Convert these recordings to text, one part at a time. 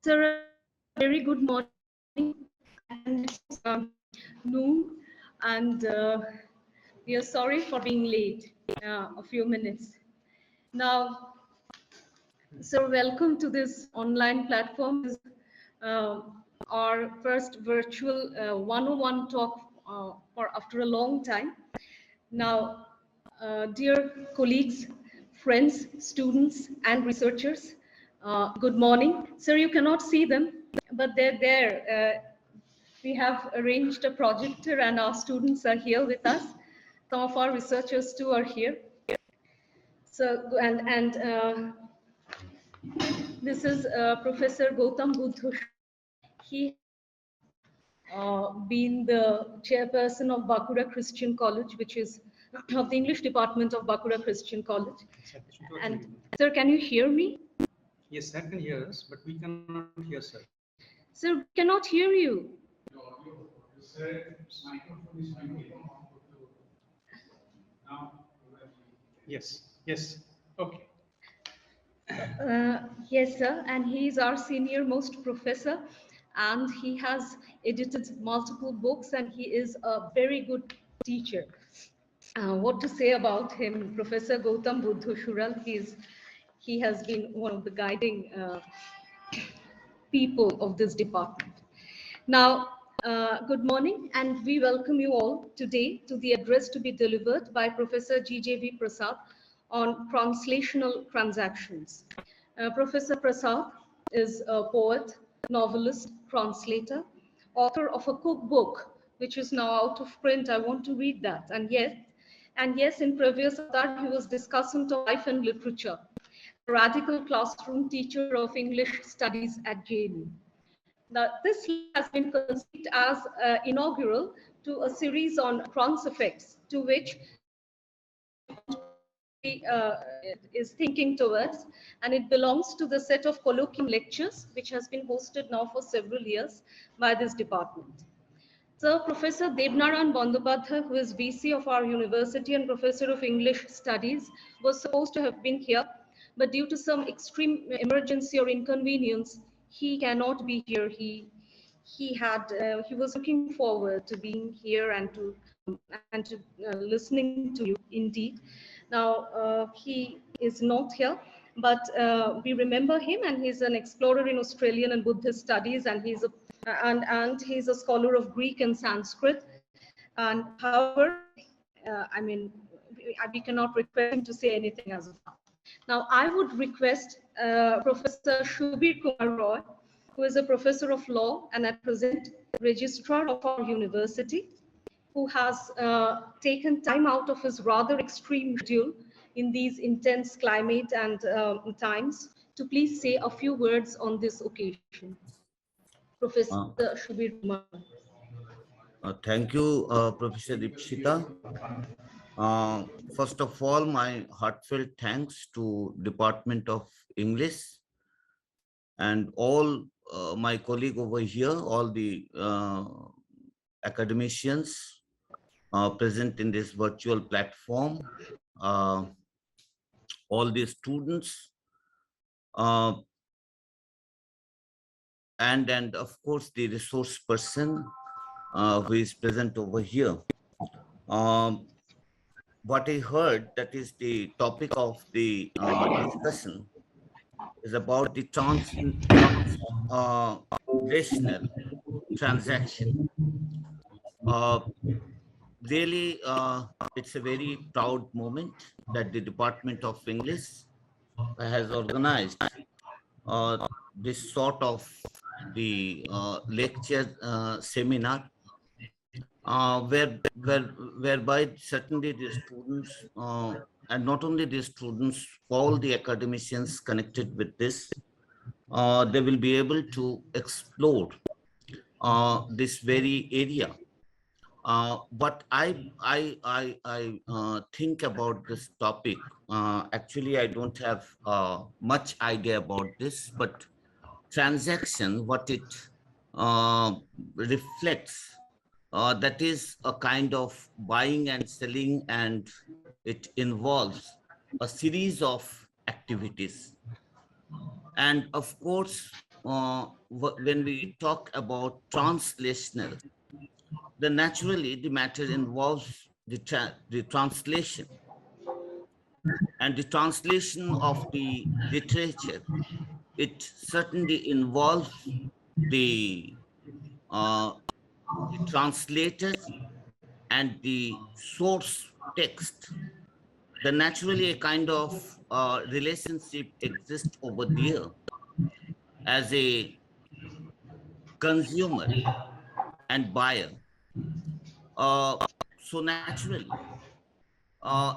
Sir, very good morning. And it's noon, and we are sorry for being late a few minutes. Now, sir, welcome to this online platform. This is our first virtual one-on-one talk for after a long time. Now, dear colleagues, friends, students, and researchers, good morning. Sir, you cannot see them, but they're there. We have arranged a projector, and our students are here with us. Some of our researchers too are here. So, this is Professor Gautam Buddha. He been the chairperson of Bakura Christian College, which is of the English department of Bakura Christian College. And sir, can you hear me? Yes, sir can hear us, but we cannot hear sir. Sir, we cannot hear you. Yes, yes, okay. Yes, sir, and he is our senior most professor, and he has edited multiple books, and he is a very good teacher. What to say about him, Professor Gautam Buddhushural? He has been one of the guiding people of this department. Now, good morning, and we welcome you all today to the address to be delivered by Professor G J V Prasad on translational transactions. Professor Prasad is a poet, novelist, translator, author of a cookbook, which is now out of print. I want to read that. And yes, in previous Avatar, he was discussant of life and literature, a radical classroom teacher of English studies at JNU. Now, this has been conceived as inaugural to a series on trans effects, to which is thinking towards, and it belongs to the set of colloquium lectures, which has been hosted now for several years by this department. So Professor Debnaran Bandyopadhyay, who is VC of our university and Professor of English Studies, was supposed to have been here, but due to some extreme emergency or inconvenience, he cannot be here. He was looking forward to being here and to listening to you indeed. Now he is not here, but we remember him, and he's an explorer in Australian and Buddhist studies, and he's a scholar of Greek and Sanskrit. And however, I mean, we cannot request him to say anything as of now. Now, I would request Professor Shubir Kumar Roy, who is a professor of law and at present registrar of our university, who has taken time out of his rather extreme schedule in these intense climate and times to please say a few words on this occasion. Professor Shubir Kumar. Thank you, Professor Dipshita. First of all, my heartfelt thanks to Department of English and all my colleague over here, all the academicians present in this virtual platform, all the students, and of course the resource person who is present over here. What I heard, that is the topic of the discussion, is about the translational transaction. Really, it's a very proud moment that the Department of English has organized this sort of the lecture seminar, whereby certainly the students, and not only the students, all the academicians connected with this, they will be able to explore this very area. What I think about this topic, actually I don't have much idea about this, but transaction, what it reflects, that is a kind of buying and selling, and it involves a series of activities. And of course, when we talk about translational, then naturally the matter involves the translation, and the translation of the literature. It certainly involves the uh, the translator and the source text. Then naturally a kind of relationship exists over there as a consumer and buyer. So naturally,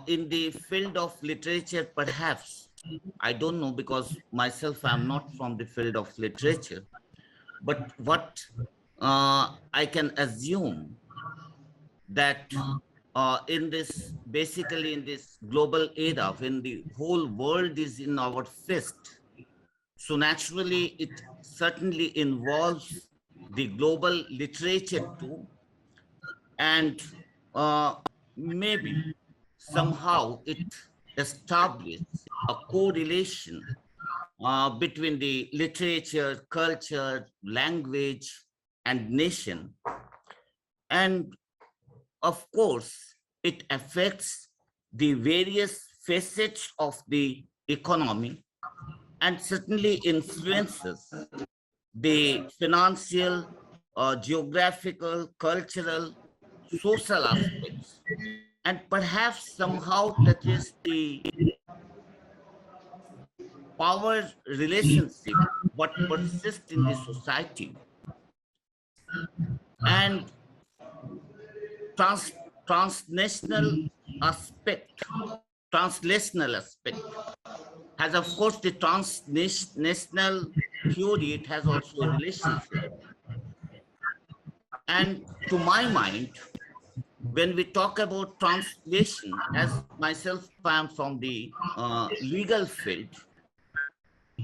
in the field of literature, perhaps, I don't know because myself, I'm not from the field of literature, but what I can assume that in this, basically in this global era, when the whole world is in our fist, so naturally it certainly involves the global literature too, and maybe somehow it establishes a correlation between the literature, culture, language, and nation. And of course, it affects the various facets of the economy and certainly influences the financial, geographical, cultural, social aspects, and perhaps somehow touches the power relationship what persists in the society. And trans, transnational aspect, translational aspect has, of course, the transnational theory, it has also a relationship. And to my mind, when we talk about translation, as myself, I am from the legal field,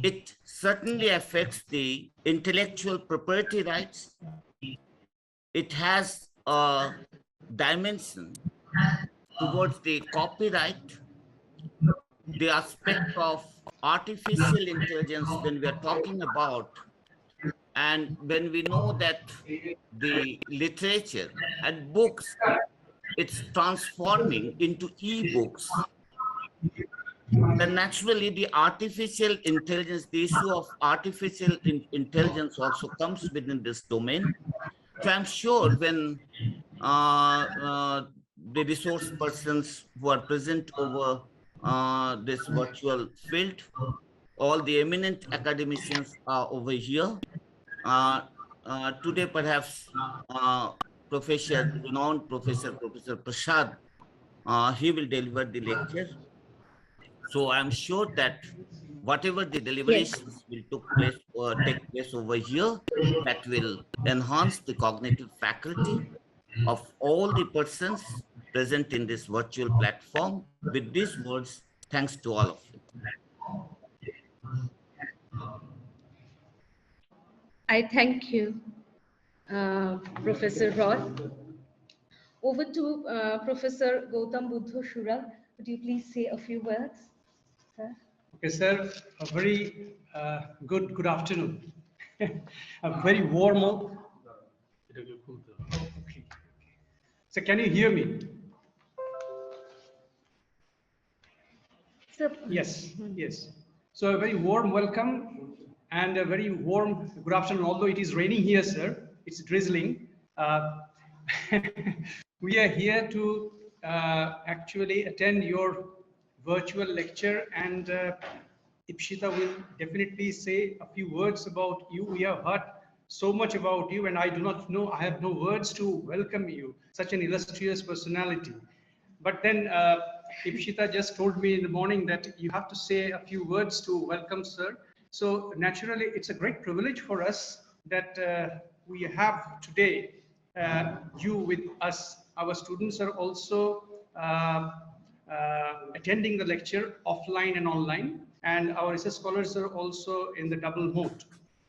it certainly affects the intellectual property rights. It has a dimension towards the copyright, the aspect of artificial intelligence when we are talking about, and when we know that the literature and books, it's transforming into e-books, then naturally the artificial intelligence, the issue of artificial intelligence also comes within this domain. So I'm sure when the resource persons who are present over this virtual field, all the eminent academicians are over here. Today, perhaps renowned Professor Prasad, he will deliver the lecture. So I'm sure that whatever the Yes. deliberations will take place over here, that will enhance the cognitive faculty of all the persons present in this virtual platform. With these words, thanks to all of you. I thank you, Professor Roy. Over to Professor Gautam Buddha Shura. Would you please say a few words, sir? Okay, sir, a very good afternoon. A very warm. Okay. So can you hear me? Sir, Yes. So a very warm welcome and a very warm good afternoon. Although it is raining here, sir, it's drizzling. We are here to actually attend your virtual lecture, and Ipshita will definitely say a few words about you. We have heard so much about you, and I do not know, I have no words to welcome you, such an illustrious personality. But then Ipshita just told me in the morning that you have to say a few words to welcome sir. So naturally, it's a great privilege for us that we have today you with us. Our students are also attending the lecture offline and online, and our research scholars are also in the double mode.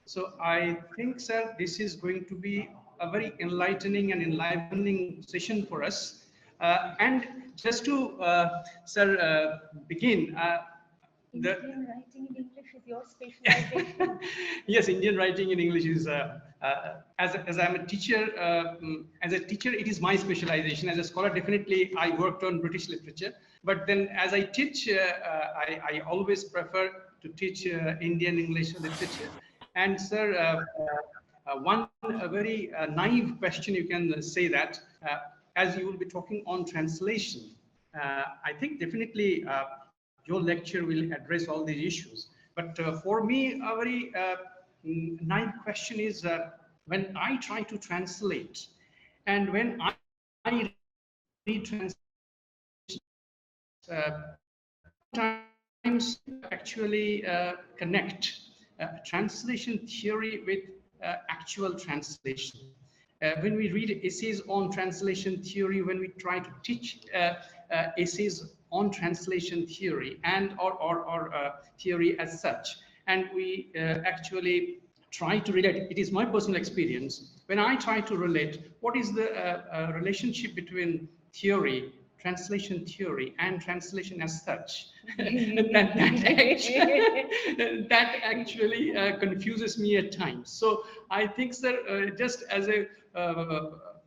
So I think, sir, this is going to be a very enlightening and enlivening session for us. And just to, sir, begin, Indian writing in English is your specialization. Yes, Indian writing in English is, as I'm a teacher, it is my specialization. As a scholar, definitely I worked on British literature. But then as I teach, I always prefer to teach Indian English literature. And sir, one a very naive question, you can say that, as you will be talking on translation, I think definitely your lecture will address all these issues. But for me, a very naive question is, when I try to translate, and when I read translation, sometimes actually connect translation theory with actual translation. When we read essays on translation theory, when we try to teach essays on translation theory and or theory as such, and we actually try to relate, it is my personal experience, when I try to relate what is the relationship between theory, translation theory, and translation as such, that actually confuses me at times. So I think, sir, just as a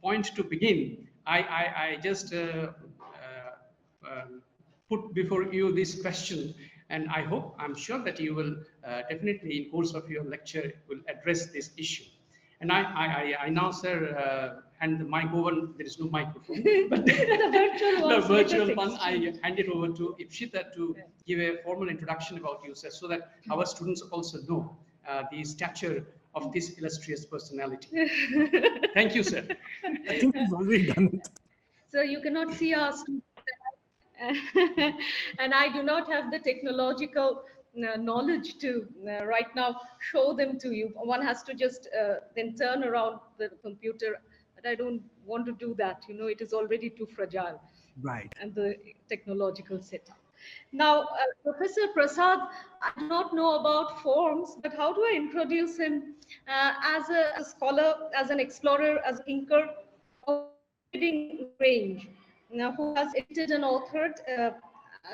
point to begin, I just put before you this question, and I'm sure that you will definitely, in course of your lecture, will address this issue. And I now, sir, hand the mic over. There is no microphone, but the virtual one, I hand it over to Ipshita to give a formal introduction about you, sir, so that our students also know the stature of this illustrious personality. Thank you, sir. I think we've already done it. So you cannot see our students. And I do not have the technological knowledge to right now show them to you. One has to just then turn around the computer, but I don't want to do that. You know, it is already too fragile. Right. And the technological setup. Now, Professor Prasad, I do not know about forms, but how do I introduce him as a scholar, as an explorer, as a thinker of reading range, who has edited and authored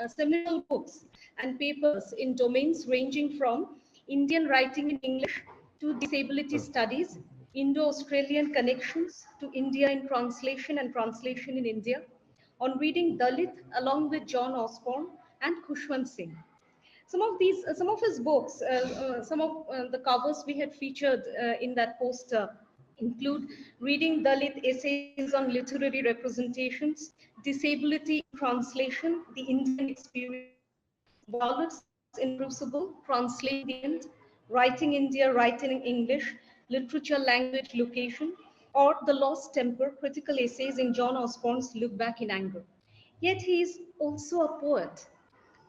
seminal books and papers in domains ranging from Indian writing in English to disability studies, Indo-Australian connections to India in translation and translation in India, on reading Dalit along with John Osborne and Khushwant Singh. Some of his books, some of the covers we had featured in that poster include Reading Dalit Essays on Literary Representations, Disability in Translation, The Indian Experience, Violets in the Crucible, Translating the End, Writing India, Writing English, Literature, Language, Location, or The Lost Temper, Critical Essays in John Osborne's Look Back in Anger. Yet he is also a poet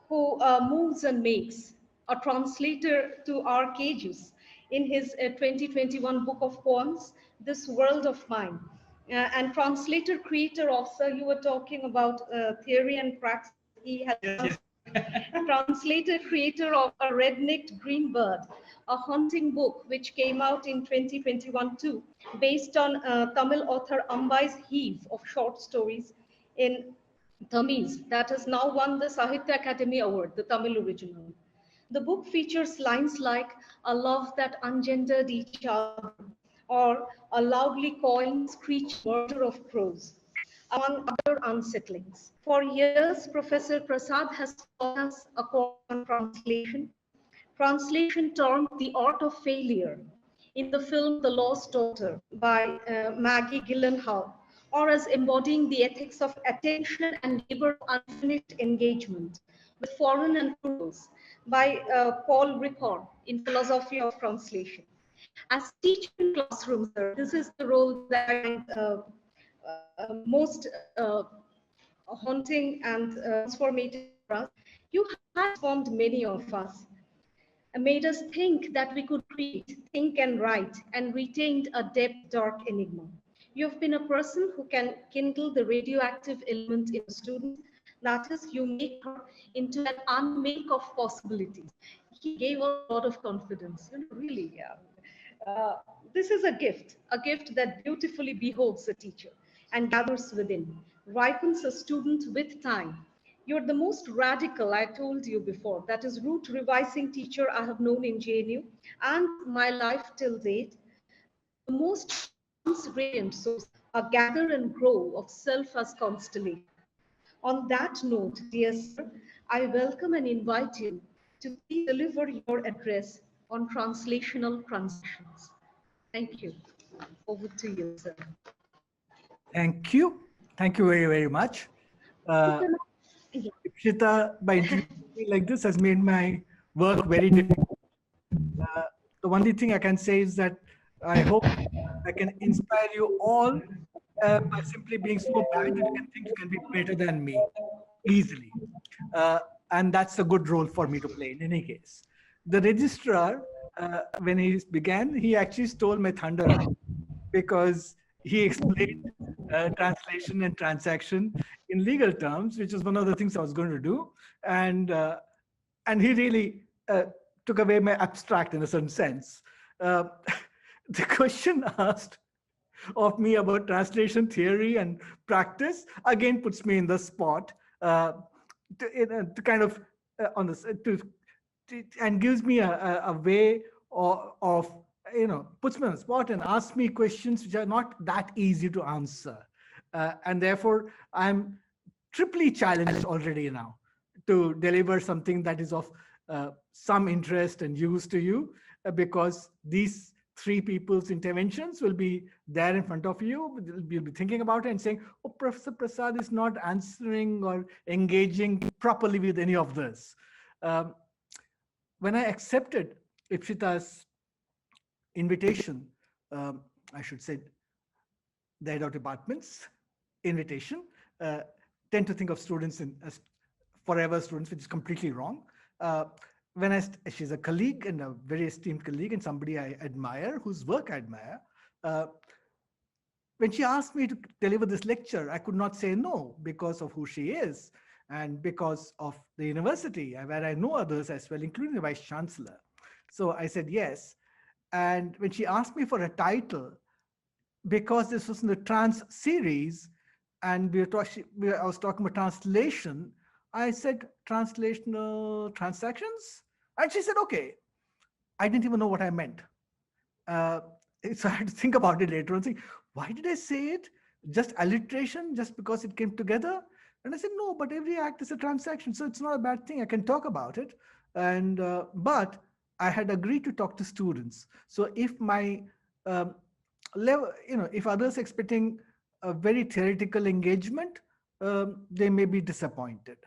who moves and makes, a translator to our cages in his 2021 book of poems, This World of Mine. And translator, creator, author, you were talking about theory and praxis. He has translator, creator of A Red-Necked Green Bird, a haunting book which came out in 2021 too, based on Tamil author Ambai's heave of short stories in Tamiz that has now won the Sahitya Academy Award, the Tamil original. The book features lines like a love that ungendered each other, or a loudly cawing, screeching murder of crows, among other unsettlings. For years, Professor Prasad has taught us a course on translation. Translation termed The Art of Failure in the film The Lost Daughter by Maggie Gyllenhaal, or as embodying the ethics of attention and labor of unfinished engagement with foreign and purpose by Paul Ricord in Philosophy of Translation. As teacher in classrooms, this is the role that I find most haunting and transformative for us. You have transformed many of us, made us think that we could create, think and write, and retained a depth, dark enigma. You've been a person who can kindle the radioactive element in a student. That is, you make her into an unmake of possibilities. He gave us a lot of confidence. You know, really, yeah. This is a gift that beautifully beholds a teacher and gathers within, ripens a student with time, You're the most radical, I told you before, that is root revising teacher I have known in JNU and my life till date. The most chance-radiant source, a gather and grow of self as constellation. On that note, dear sir, I welcome and invite you to please deliver your address on translational transactions. Thank you. Over to you, sir. Thank you. Thank you very, very much. Yeah. Shita, by introducing me like this has made my work very difficult. The only thing I can say is that I hope I can inspire you all by simply being so bad that you can think you can be better than me easily. And that's a good role for me to play in any case. The registrar, when he began, he actually stole my thunder a bit because he explained translation and transaction in legal terms, which is one of the things I was going to do. And he really took away my abstract in a certain sense. Uh, the question asked of me about translation theory and practice again puts me in the spot to kind of on this and gives me a way of puts me on the spot and asks me questions which are not that easy to answer, and therefore I'm triply challenged already now to deliver something that is of some interest and use to you, because these three people's interventions will be there in front of you. You'll be thinking about it and saying, oh, Professor Prasad is not answering or engaging properly with any of this. When I accepted Ipshita's invitation, I should say the head of department's invitation, tend to think of students as forever students, which is completely wrong. She's a colleague and a very esteemed colleague and somebody I admire, whose work I admire. When she asked me to deliver this lecture, I could not say no because of who she is and because of the university where I know others as well, including the vice chancellor. So I said yes. And when she asked me for a title, because this was in the trans series and I was talking about translation, I said translational transactions. And she said, okay. I didn't even know what I meant. So I had to think about it later and think, why did I say it? Just alliteration, just because it came together? And I said, no, but every act is a transaction. So it's not a bad thing. I can talk about it. And but I had agreed to talk to students. So if my level, if others expecting a very theoretical engagement, they may be disappointed.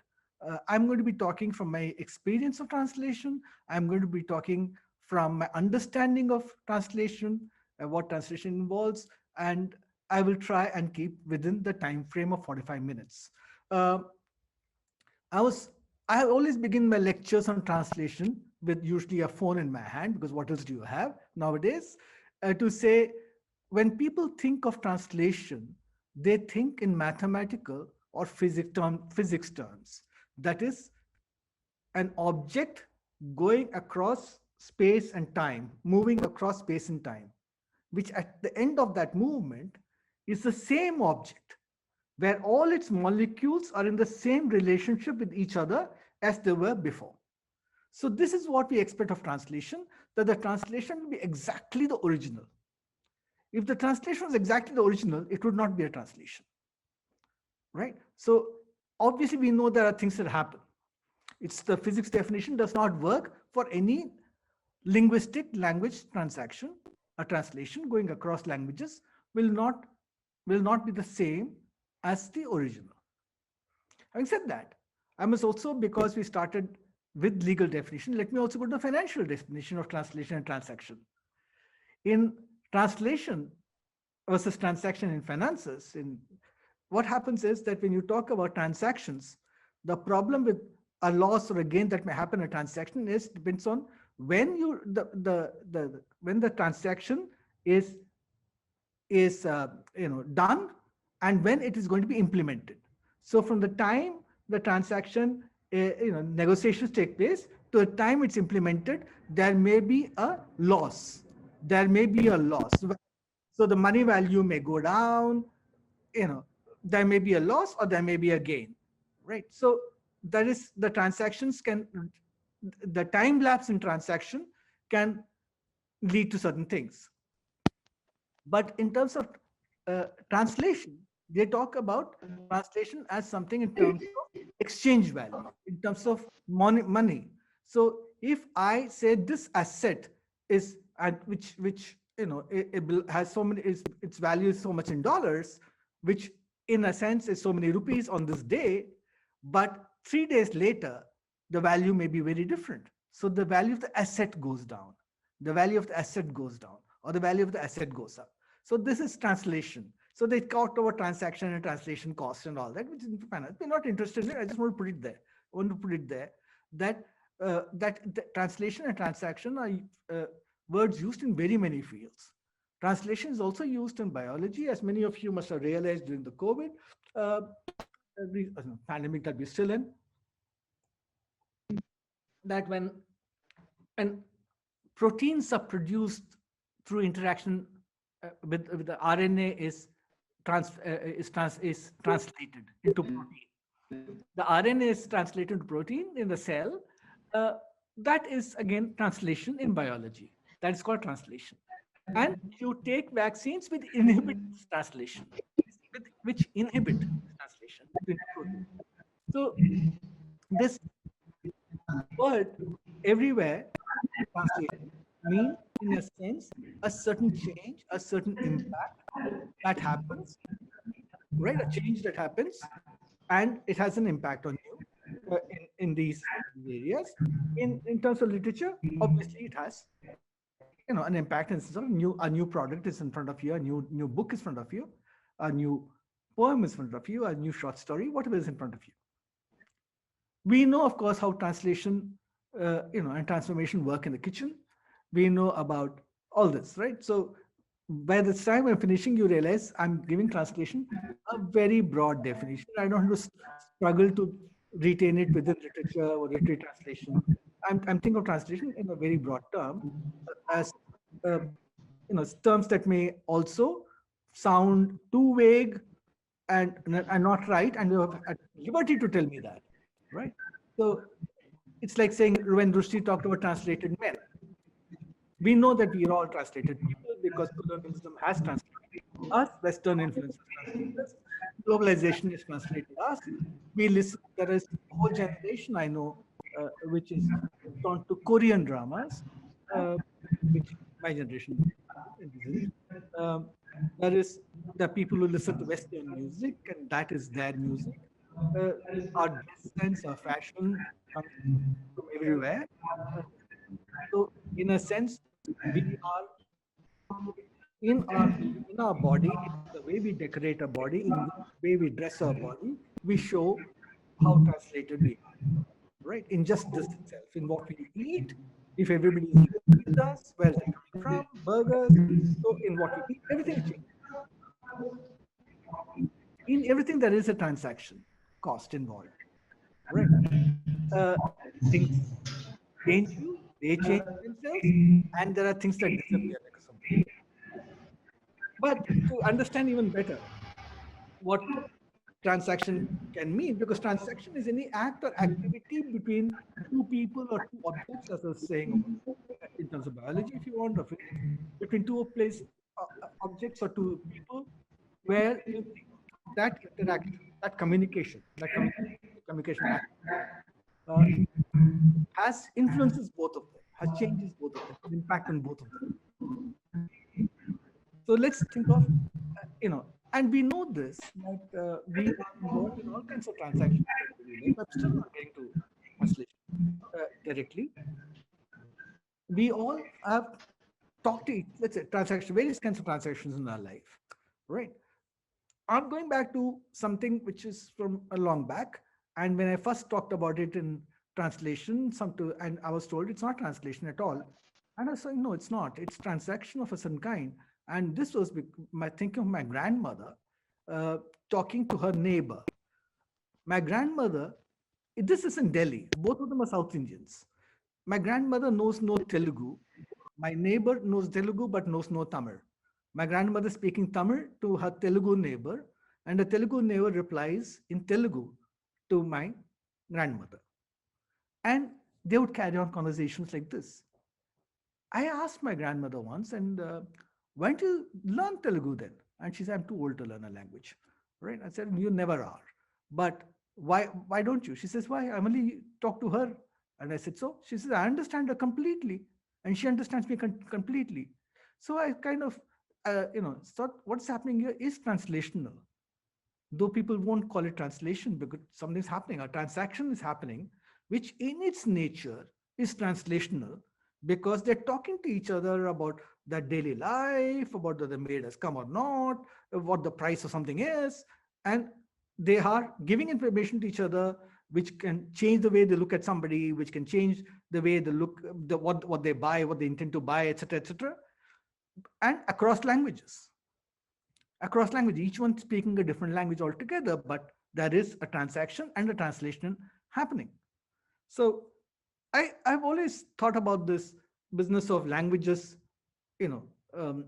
I'm going to be talking from my experience of translation. I'm going to be talking from my understanding of translation, what translation involves, and I will try and keep within the time frame of 45 minutes. I always begin my lectures on translation with usually a phone in my hand, because what else do you have nowadays? To say, when people think of translation, they think in mathematical or physics terms. That is, an object going across space and time, moving across space and time, which at the end of that movement is the same object, where all its molecules are in the same relationship with each other as they were before. So this is what we expect of translation, that the translation will be exactly the original. If the translation was exactly the original, it would not be a translation, right? So obviously we know there are things that happen. It's the physics definition does not work for any linguistic language transaction. A translation going across languages will not be the same as the original. Having said that, I must also, because we started with legal definition, let me also go to the financial definition of translation and transaction. In translation versus transaction in finances, what happens is that when you talk about transactions, the problem with a loss or a gain that may happen in a transaction depends on when when the transaction is done and when it is going to be implemented. So from the time the transaction negotiations take place to the time it's implemented, there may be a loss. So the money value may go down. There may be a loss or there may be a gain, right? So that is, the transactions can, the time lapse in transaction can lead to certain things. But in terms of translation, they talk about translation as something in terms of exchange value, in terms of money. So if I say this asset is, which it has so many, its value is so much in dollars, which in a sense is so many rupees on this day, but 3 days later, the value may be very different. So the value of the asset goes down, the value of the asset goes down, or the value of the asset goes up. So this is translation. So they talked about transaction and translation costs and all that, which is finance. We're not interested in it. I just want to put it there. I want to put it there that translation and transaction are words used in very many fields. Translation is also used in biology, as many of you must have realized during the COVID pandemic that we're still in, that when proteins are produced through interaction with the RNA is translated into protein. The RNA is translated into protein in the cell. That is again translation in biology. That is called translation. And you take vaccines which inhibit translation, which inhibit translation into protein. So this word everywhere, translation, means in a sense a certain change, a certain impact that happens, right? A change that happens, and it has an impact on you in these areas. In terms of literature, obviously it has an impact in sort of a new product is in front of you, a new book is in front of you, a new poem is in front of you, a new short story, whatever is in front of you. We know, of course, how translation, and transformation work in the kitchen. We know about all this, right? So by the time I'm finishing, you realize I'm giving translation a very broad definition. I don't have to struggle to retain it within literature or literary translation. I'm thinking of translation in a very broad term, as terms that may also sound too vague and not right, and you have at liberty to tell me that, right? So it's like saying when Rushdie talked about translated men. We know that we are all translated people because colonialism has translated us, Western influence has translated us, globalization has translated us. We listen, there is a whole generation I know which is drawn to Korean dramas, which my generation isn't. There is the people who listen to Western music, and that is their music. Our dress sense, our fashion comes from everywhere. Uh, so, in a sense, we are in our body, the way we decorate our body, in the way we dress our body, we show how translated we are, right? In just this itself, in what we eat, if everybody is eating pizzas, where is it coming from? Burgers. So in what we eat, everything changes. In everything, there is a transaction cost involved, right? Things change you, they change themselves, and there are things that disappear because of that. But to understand even better what transaction can mean, because transaction is any act or activity between two people or two objects, as I was saying, in terms of biology, if you want, or physics, between two objects or two people, where that interaction, that communication act has influences both of them, has changes both of them, impact on both of them. So let's think of, and we know this, that we are involved in all kinds of transactions. I'm still not getting to translation directly. We all have talked to, let's say, various kinds of transactions in our life, right? I'm going back to something which is from a long back. And when I first talked about it in translation, and I was told it's not translation at all. And I was saying, no, it's not. It's transaction of a certain kind. And this was my thinking of my grandmother talking to her neighbor. My grandmother, this is in Delhi. Both of them are South Indians. My grandmother knows no Telugu. My neighbor knows Telugu but knows no Tamil. My grandmother speaking Tamil to her Telugu neighbor, and the Telugu neighbor replies in Telugu to my grandmother. And they would carry on conversations like this. I asked my grandmother once, and why don't you learn Telugu then? And she said, I'm too old to learn a language. Right? I said, you never are. But why don't you? She says, why? I only talk to her. And I said, so? She says, I understand her completely. And she understands me completely. So I kind of, thought what's happening here is translational. Though people won't call it translation because something's happening, a transaction is happening, which in its nature is translational because they're talking to each other about their daily life, about whether the maid has come or not, what the price of something is, and they are giving information to each other, which can change the way they look at somebody, which can change the way they look, what they buy, what they intend to buy, etc., and across languages each one speaking a different language altogether, but there is a transaction and a translation happening. So I've always thought about this business of languages, you know, um,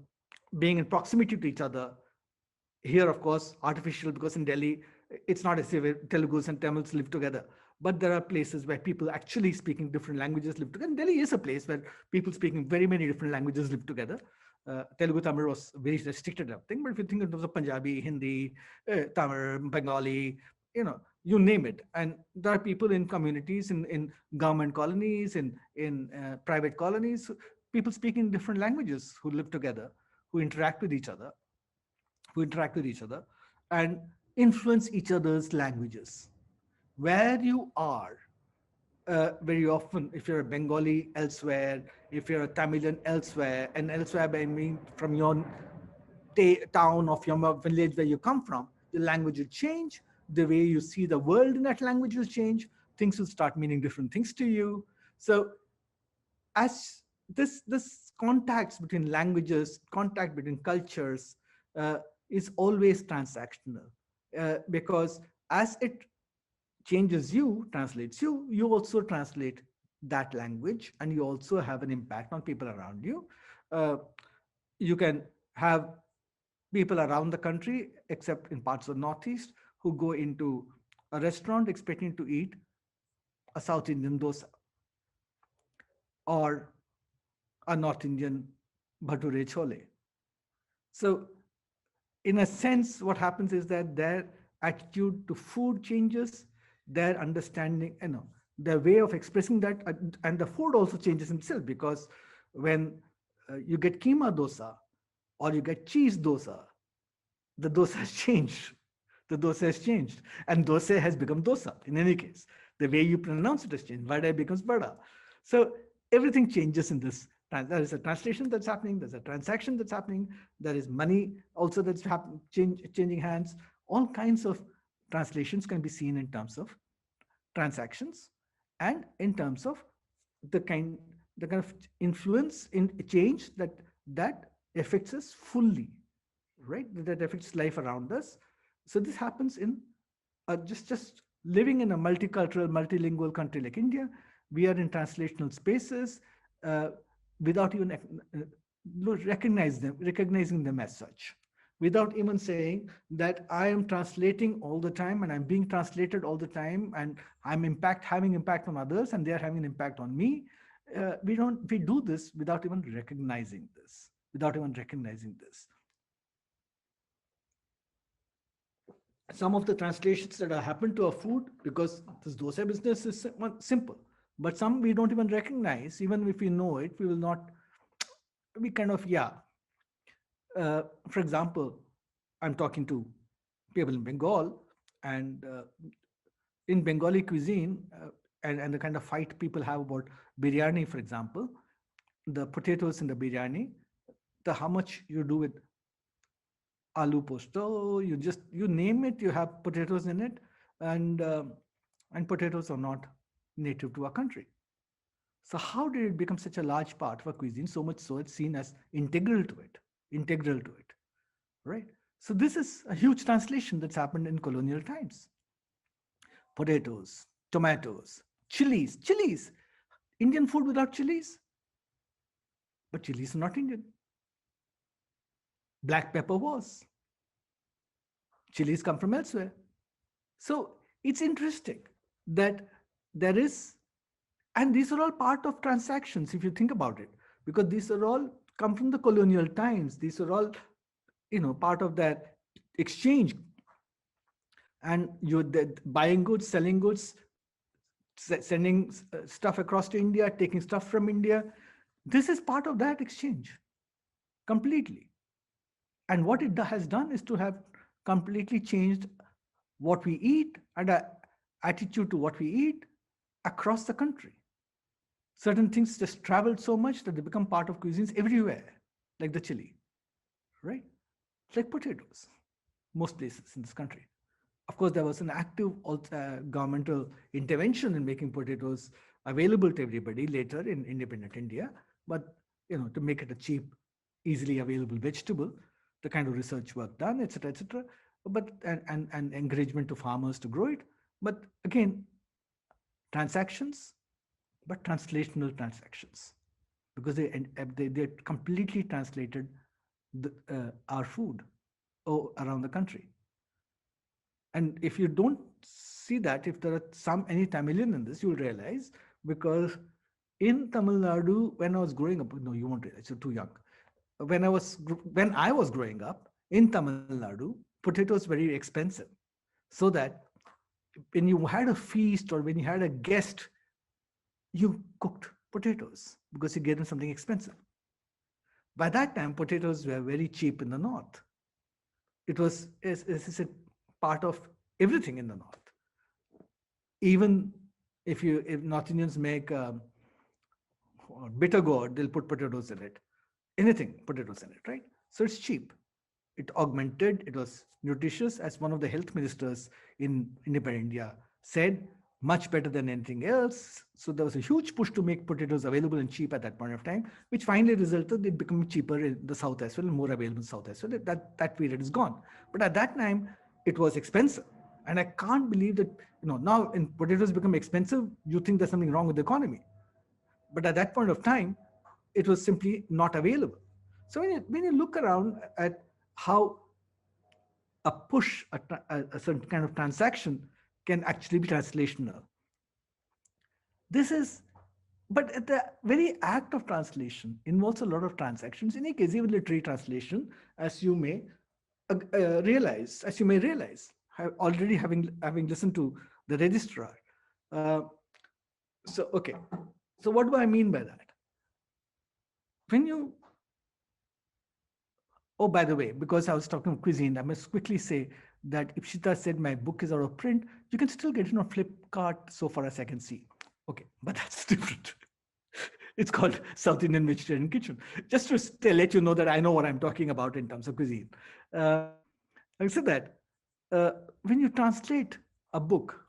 being in proximity to each other. Here, of course, artificial, because in Delhi, it's not as if Telugus and Tamils live together. But there are places where people actually speaking different languages live together. And Delhi is a place where people speaking very many different languages live together. Telugu Tamil was very restricted thing, but if you think in terms of Punjabi, Hindi, Tamil, Bengali, you name it. And there are people in communities, in government colonies, in private colonies, people speaking different languages who live together, who interact with each other, and influence each other's languages. Where you are, very often, if you're a Bengali elsewhere, if you're a Tamilian elsewhere, and elsewhere by mean from your town of your village where you come from, the language will change. The way you see the world in that language will change. Things will start meaning different things to you. So as this contacts between languages, contact between cultures, uh, is always transactional, because as it changes you, translates you, you also translate that language, and you also have an impact on people around you. Uh, you can have people around the country, except in parts of the Northeast, who go into a restaurant expecting to eat a South Indian dosa or a North Indian bhature chole. So, in a sense, what happens is that their attitude to food changes, their understanding, their way of expressing that, and the food also changes itself, because when you get keema dosa or you get cheese dosa, the dosa has changed. The dosa has changed, and dosa has become dosa. In any case, the way you pronounce it has changed. Vada becomes vada. So everything changes in this. There is a translation that's happening. There's a transaction that's happening. There is money also that's changing hands. All kinds of translations can be seen in terms of transactions, and in terms of the kind of influence in change that affects us fully, right? That affects life around us. So this happens in just living in a multicultural, multilingual country like India. We are in translational spaces, uh, without even recognizing them as such, without even saying that I am translating all the time and I'm being translated all the time, and I'm having impact on others and they are having an impact on me. We do this without even recognizing this. Some of the translations that have happened to our food, because this dosa business is simple, but some we don't even recognize. Even if we know it, we will not, we kind of, for example, I'm talking to people in Bengal, and in Bengali cuisine, and the kind of fight people have about biryani, for example, the potatoes in the biryani, the how much you do with aloo posto, you name it, you have potatoes in it, and potatoes are not native to our country. So how did it become such a large part of our cuisine? So much so it's seen as integral to it, right? So this is a huge translation that's happened in colonial times. Potatoes, tomatoes, chilies. Indian food without chilies, but chilies are not Indian. Black pepper was. Chilies come from elsewhere. So it's interesting that there is, and these are all part of transactions if you think about it, because these are all come from the colonial times. These are all, part of that exchange, and you're buying goods, selling goods, sending stuff across to India, taking stuff from India. This is part of that exchange completely. And what it has done is to have completely changed what we eat and our attitude to what we eat across the country. Certain things just traveled so much that they become part of cuisines everywhere, like the chili, right? Like potatoes, most places in this country. Of course, there was an active governmental intervention in making potatoes available to everybody later in independent India. But to make it a cheap, easily available vegetable, the kind of research work done, etc., etc. But and encouragement to farmers to grow it. But again, transactions, but translational transactions, because they completely translated our food around the country. And if you don't see that, if there are any Tamilian in this, you'll realize, because in Tamil Nadu, when I was growing up, no, you won't realize, you're too young. When I was growing up in Tamil Nadu, potatoes were very expensive. So that when you had a feast or when you had a guest, you cooked potatoes because you gave them something expensive. By that time, potatoes were very cheap in the north. It was a part of everything in the north. Even if North Indians make bitter gourd, they'll put potatoes in it. Anything, potatoes in it, right? So it's cheap. It augmented, it was nutritious, as one of the health ministers in independent India said, much better than anything else. So there was a huge push to make potatoes available and cheap at that point of time, which finally resulted in becoming cheaper in the south as well and more available in the south as well. That period is gone. But at that time, it was expensive. And I can't believe that, now when potatoes become expensive, you think there's something wrong with the economy. But at that point of time, it was simply not available. So when you look around at how a push, a certain kind of transaction can actually be translational. This is, but the very act of translation involves a lot of transactions. In any case, even literary translation, as you may realize, already having listened to the registrar. Okay. So what do I mean by that? When you, oh, by the way, because I was talking of cuisine, I must quickly say that Ipshita said my book is out of print. You can still get it on Flipkart so far as I can see. Okay, but that's different. It's called South Indian Vegetarian Kitchen. Just to let you know that I know what I'm talking about in terms of cuisine. Having said that, when you translate a book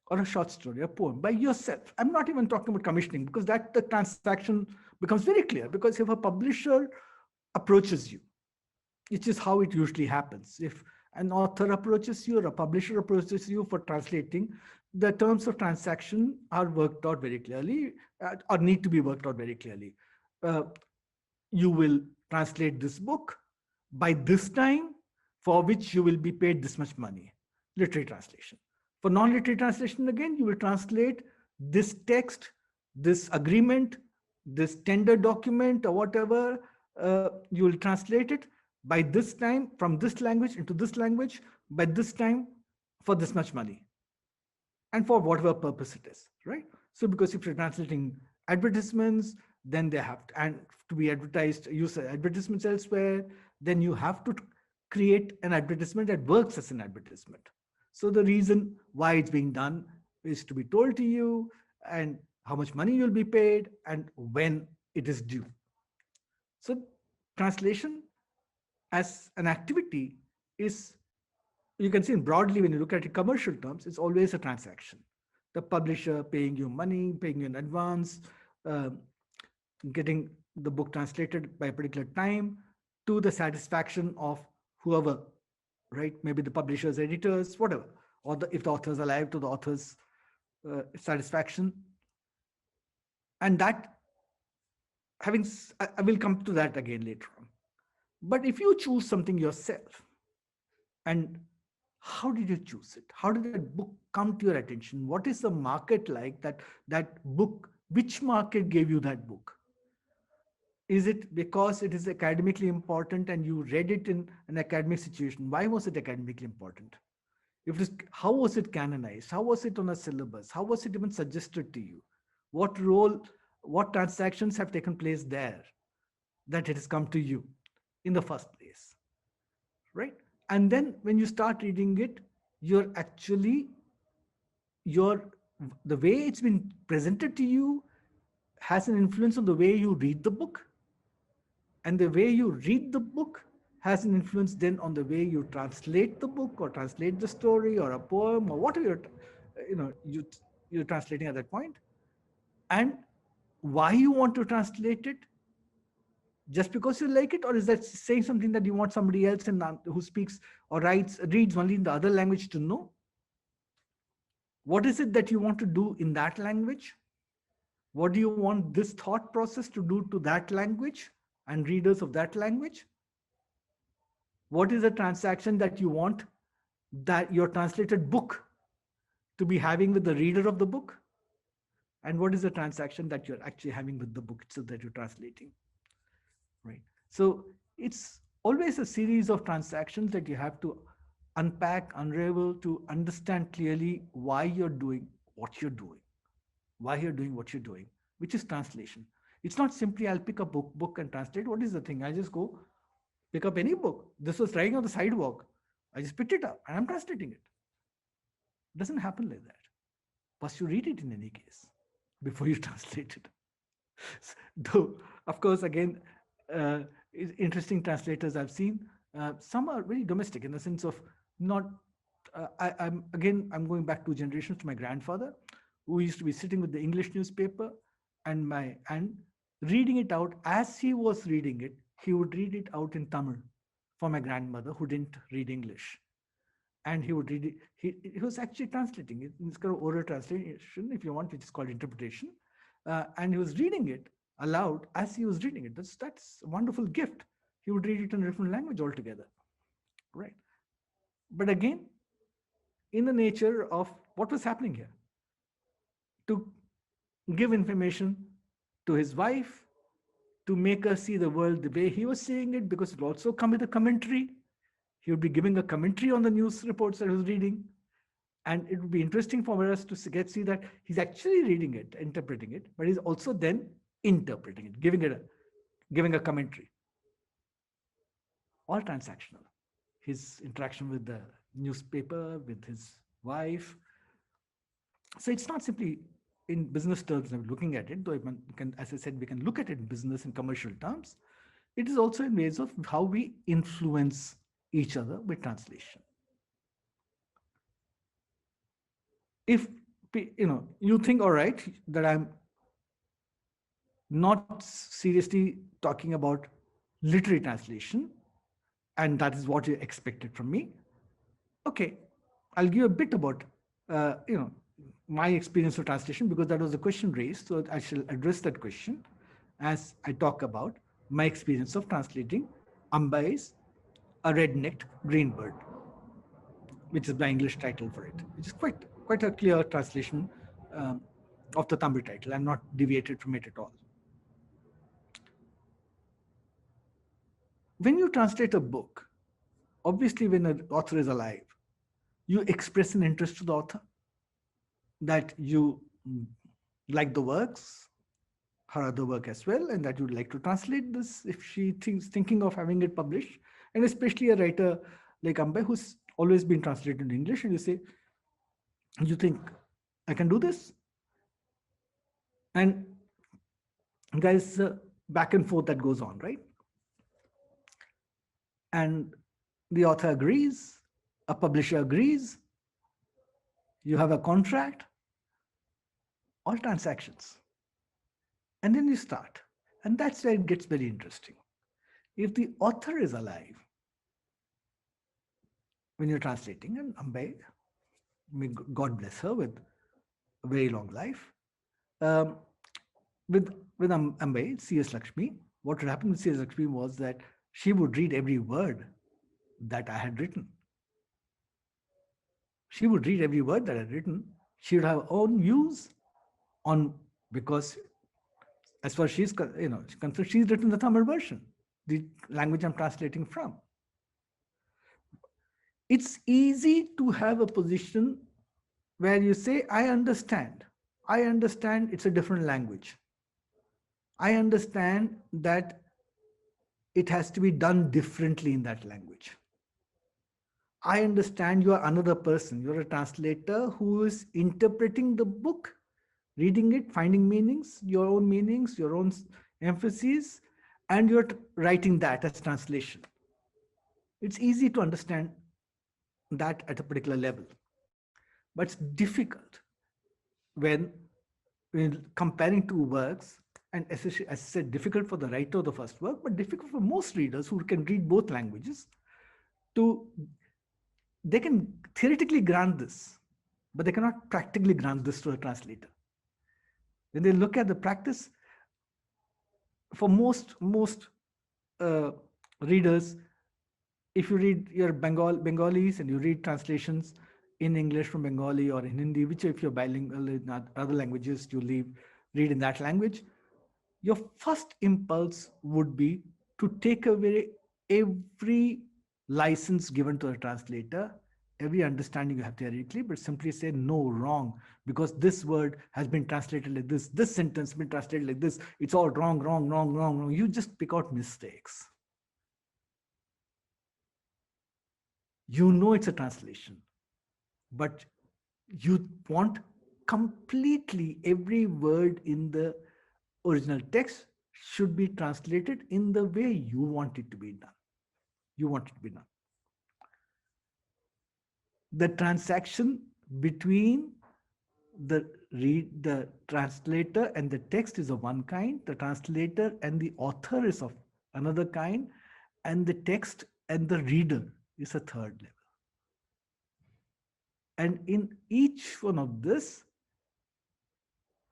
or a short story, a poem by yourself, I'm not even talking about commissioning, because that the transaction becomes very clear. Because if a publisher approaches you, which is how it usually happens, if an author approaches you or a publisher approaches you for translating, the terms of transaction are worked out very clearly, or need to be worked out very clearly. You will translate this book by this time, for which you will be paid this much money. Literary translation. For non-literary translation, again, you will translate this text, this agreement, this tender document, or whatever, you will translate it by this time, from this language into this language, by this time, for this much money, and for whatever purpose it is, right? So because if you're translating advertisements, then they have to, and to be advertised, use advertisements elsewhere, then you have to create an advertisement that works as an advertisement. So the reason why it's being done is to be told to you, and how much money you'll be paid, and when it is due. So translation as an activity is, you can see broadly, when you look at it commercial terms, it's always a transaction. The publisher paying you money, paying you in advance, getting the book translated by a particular time, to the satisfaction of whoever, right? Maybe the publishers, editors, whatever, or if the author's alive, to the author's satisfaction. And that, I will come to that again later on. But if you choose something yourself, and How did you choose it? How did that book come to your attention? What is the market like that book? Which market gave you that book? Is it because it is academically important and you read it in an academic situation? Why was it academically important? If it is, how was it canonized? How was it on a syllabus? How was it even suggested to you? What role, what transactions have taken place there that it has come to you in the first place, right? And then when you start reading it, you're actually your the way it's been presented to you has an influence on the way you read the book, and the way you read the book has an influence then on the way you translate the book or translate the story or a poem or whatever you're translating at that point, and why you want to translate it, just because you like it, or is that saying something that you want somebody else who speaks or reads only in the other language to know? What is it that you want to do in that language? What do you want this thought process to do to that language and readers of that language? What is the transaction that you want that your translated book to be having with the reader of the book? And what is the transaction that you're actually having with the book itself that you're translating? Right. So it's always a series of transactions that you have to unpack, unravel to understand clearly why you're doing what you're doing, why you're doing what you're doing, which is translation. It's not simply I'll pick a book and translate. What is the thing? I just go pick up any book. This was lying on the sidewalk. I just picked it up and I'm translating it. It doesn't happen like that. First, you read it in any case before you translate it. Though, of course, again, interesting translators I've seen. Some are very domestic in the sense of not. I'm going back 2 generations to my grandfather, who used to be sitting with the English newspaper and reading it out. As he was reading it, he would read it out in Tamil for my grandmother who didn't read English. And he would read it. He was actually translating it. It's called oral translation, if you want, which is called interpretation. And he was reading it aloud as he was reading it. That's a wonderful gift. He would read it in a different language altogether, right? But again, in the nature of what was happening here, to give information to his wife, to make her see the world the way he was seeing it, because it will also come with a commentary. He would be giving a commentary on the news reports that he was reading. And it would be interesting for us to see that he's actually reading it, interpreting it, but he's also then interpreting it, giving a commentary. All transactional. His interaction with the newspaper, with his wife. So it's not simply in business terms I'm looking at it, though as I said, we can look at it in business and commercial terms. It is also in ways of how we influence each other with translation. If you think, all right, that I'm not seriously talking about literary translation, and that is what you expected from me, okay, I'll give a bit about my experience of translation, because that was the question raised. So I shall address that question as I talk about my experience of translating Ambai's A Red-Necked Green Bird, which is the English title for it, which is quite a clear translation of the Tamil title. I'm not deviated from it at all. When you translate a book, obviously when an author is alive, you express an interest to the author, that you like the works, her other work as well, and that you'd like to translate this if she thinking of having it published. And especially a writer like Ambai, who's always been translated in English, and you say, you think I can do this? And guys, back and forth that goes on, right? And the author agrees, a publisher agrees, you have a contract, all transactions. And then you start. And that's where it gets very interesting. If the author is alive, when you're translating, and Ambai, may God bless her with a very long life, with Ambai, C.S. Lakshmi, what would happen with C.S. Lakshmi was that she would read every word that I had written. She would read every word that I'd written. She would have her own views on, because as far as she's concerned, she's written the Tamil version, the language I'm translating from. It's easy to have a position where you say, I understand it's a different language. I understand that it has to be done differently in that language. I understand you are another person. You're a translator who is interpreting the book, reading it, finding meanings, your own emphases, and you're writing that as translation. It's easy to understand that at a particular level, but it's difficult when comparing two works, and especially, as I said, difficult for the writer of the first work, but difficult for most readers who can read both languages. They can theoretically grant this, but they cannot practically grant this to a translator. When they look at the practice, for most readers, if you read your Bengalis and you read translations in English from Bengali or in Hindi, which if you're bilingual in other languages, you read in that language, your first impulse would be to take away every license given to a translator, every understanding you have theoretically, but simply say no, wrong, because this word has been translated like this sentence has been translated like this, it's all wrong, wrong, wrong, wrong, wrong. You just pick out mistakes. You know it's a translation, but you want completely every word in the original text should be translated in the way you want it to be done. You want it to be done. The transaction between the translator and the text is of one kind, the translator and the author is of another kind, and the text and the reader is a third level. And in each one of this,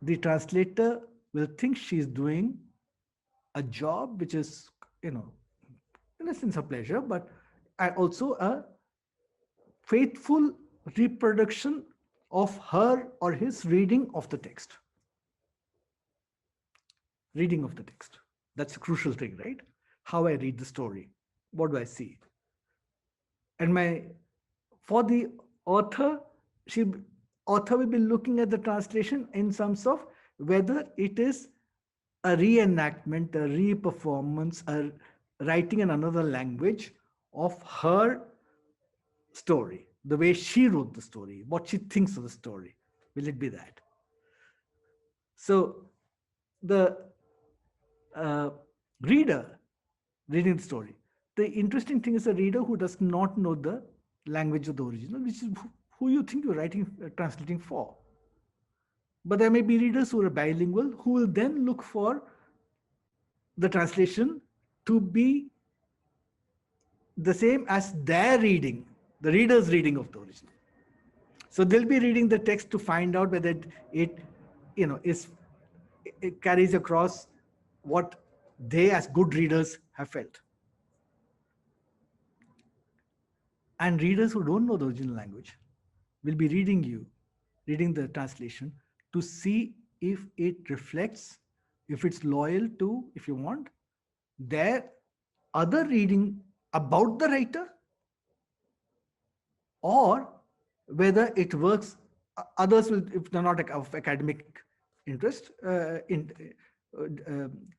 the translator will think she's doing a job which is, in a sense, a pleasure, but also a faithful reproduction of her or his reading of the text. Reading of the text. That's a crucial thing, right? How I read the story. What do I see? And for the author, author will be looking at the translation in terms of whether it is a reenactment, a re-performance, a writing in another language of her story, the way she wrote the story, what she thinks of the story. Will it be that? So the reader reading the story, the interesting thing is a reader who does not know the language of the original, which is who you think you're translating for. But there may be readers who are bilingual who will then look for the translation to be the same as their reading, the reader's reading of the original. So they'll be reading the text to find out whether it carries across what they as good readers have felt. And readers who don't know the original language will be reading the translation to see if it reflects, if it's loyal to, if you want, their other reading about the writer, or whether it works. Others will, if they're not of academic interest,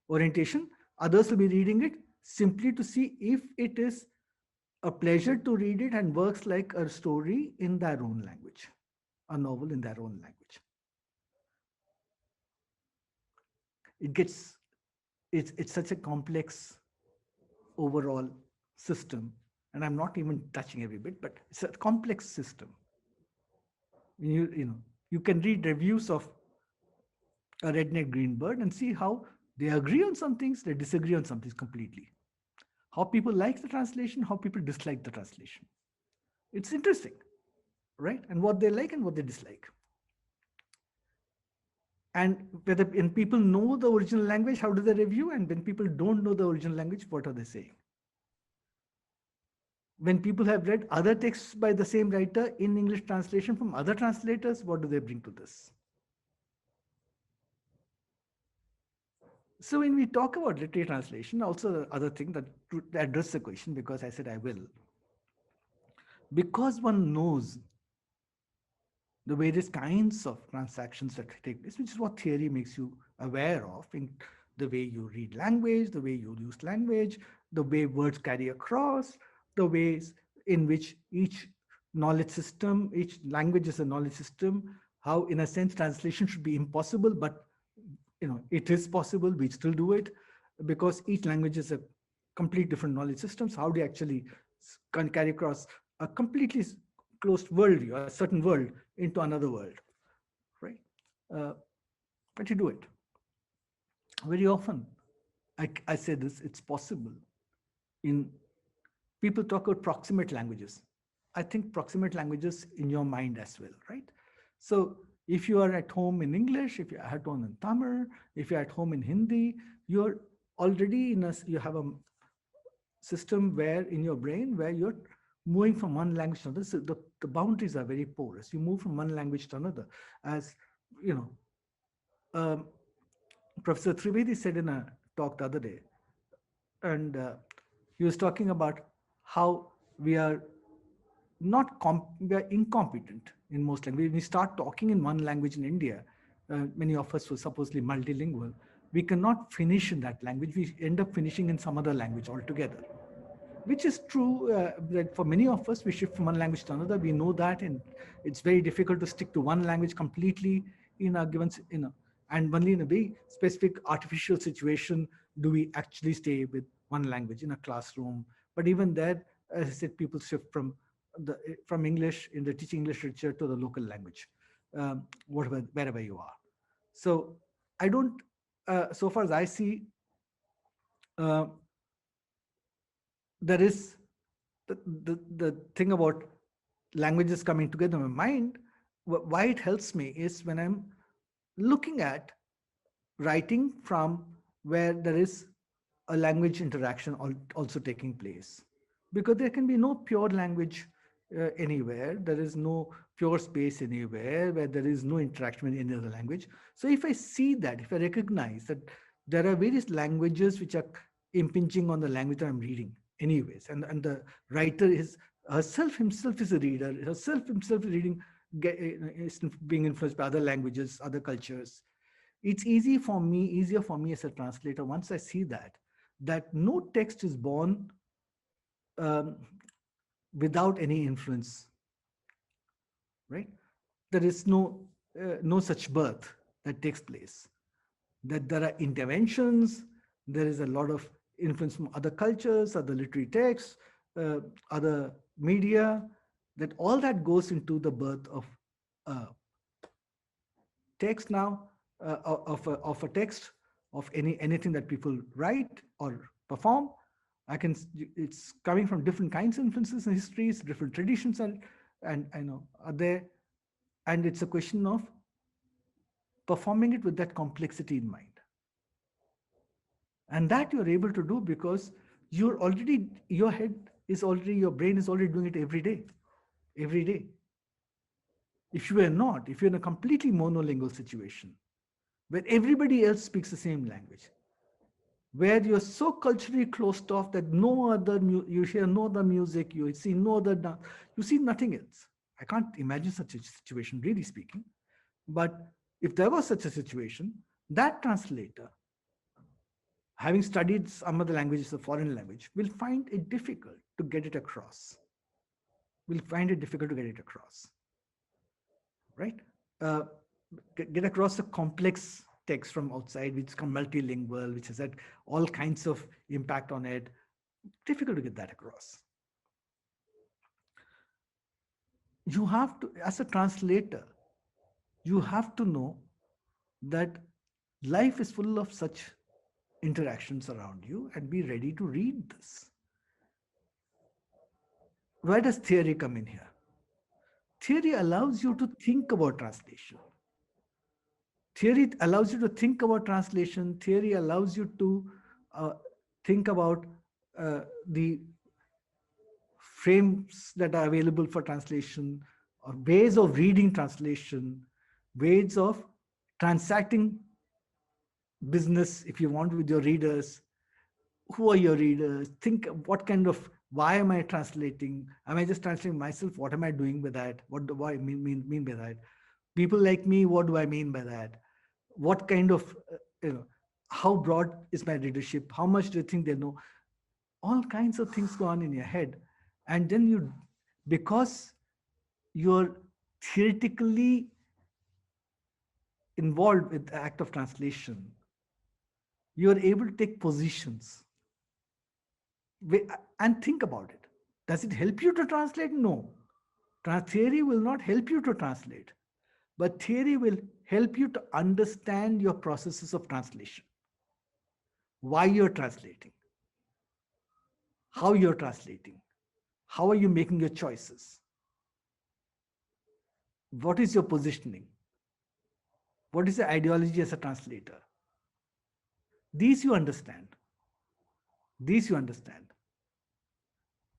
orientation, others will be reading it simply to see if it is a pleasure to read it and works like a story in their own language, a novel in their own language. It's such a complex overall system, and I'm not even touching every bit, but it's a complex system. You can read reviews of a redneck green bird and see how they agree on some things, they disagree on some things completely. How people like the translation, how people dislike the translation. It's interesting, right? And what they like and what they dislike. And when people know the original language, how do they review? And when people don't know the original language, what are they saying? when people have read other texts by the same writer in English translation from other translators, what do they bring to this? So when we talk about literary translation, also the other thing that to address the question, because I said I will, because one knows the various kinds of transactions that take place, which is what theory makes you aware of in the way you read language, the way you use language, the way words carry across, the ways in which each knowledge system, each language is a knowledge system, how in a sense translation should be impossible, but it is possible, we still do it because each language is a complete different knowledge systems. How do you actually can carry across a completely closed world, a certain world into another world, right? Uh, but you do it. Very often, I say this, it's possible in people talk about proximate languages. I think proximate languages in your mind as well, right? So if you are at home in English, if you're at home in Tamil, if you're at home in Hindi, you're already you have a system where in your brain where you're moving from one language to another. So the boundaries are very porous. You move from one language to another. As you know, Professor Trivedi said in a talk the other day, and he was talking about how we are we are incompetent in most languages. When we start talking in one language in India, many of us were supposedly multilingual. We cannot finish in that language. We end up finishing in some other language altogether, which is true that for many of us, we shift from one language to another. We know that, and it's very difficult to stick to one language completely in a given, and only in a very specific artificial situation do we actually stay with one language in a classroom. But even there, as I said, people shift from English in the teaching English literature to the local language, wherever you are. So I don't, so far as I see, there is the thing about languages coming together in my mind. Why it helps me is when I'm looking at writing from where there is a language interaction also taking place, because there can be no pure language anywhere. There is no pure space anywhere where there is no interaction with any other language. So if I see that, if I recognize that there are various languages which are impinging on the language that I'm reading anyways, and the writer is himself is a reader, himself is reading, is being influenced by other languages, other cultures. It's easier for me as a translator, once I see that no text is born um, without any influence, right? There is no such birth that takes place. That there are interventions, there is a lot of influence from other cultures, other literary texts, other media, that all that goes into the birth of text now, of a text, of anything that people write or perform. It's coming from different kinds of influences and histories, different traditions, and I know are there, and it's a question of performing it with that complexity in mind. And that you're able to do because your brain is already doing it every day. If you're in a completely monolingual situation where everybody else speaks the same language, where you're so culturally closed off that you hear no other music, you see no other dance, you see nothing else. I can't imagine such a situation, really speaking. But if there was such a situation, that translator, having studied some of the languages, a foreign language, will find it difficult to get it across. Right? Get across a complex text from outside, which is multilingual, which has had all kinds of impact on it. Difficult to get that across. You have to, as a translator, you have to know that life is full of such interactions around you and be ready to read this. Where does theory come in here? Theory allows you to think about translation. Theory allows you to think about translation. Theory allows you to think about the frames that are available for translation, or ways of reading translation, ways of transacting business, if you want, with your readers. Who are your readers? Think what kind of, why am I translating? Am I just translating myself? What am I doing with that? What do I mean by that? People like me, what do I mean by that? What kind of, how broad is my readership? How much do you think they know? All kinds of things go on in your head. And then you, because you're theoretically involved with the act of translation, you're able to take positions and think about it. Does it help you to translate? No. Theory will not help you to translate, but theory will help you to understand your processes of translation, why you're translating, how you're translating, how are you making your choices, what is your positioning, what is the ideology as a translator. These you understand. These you understand.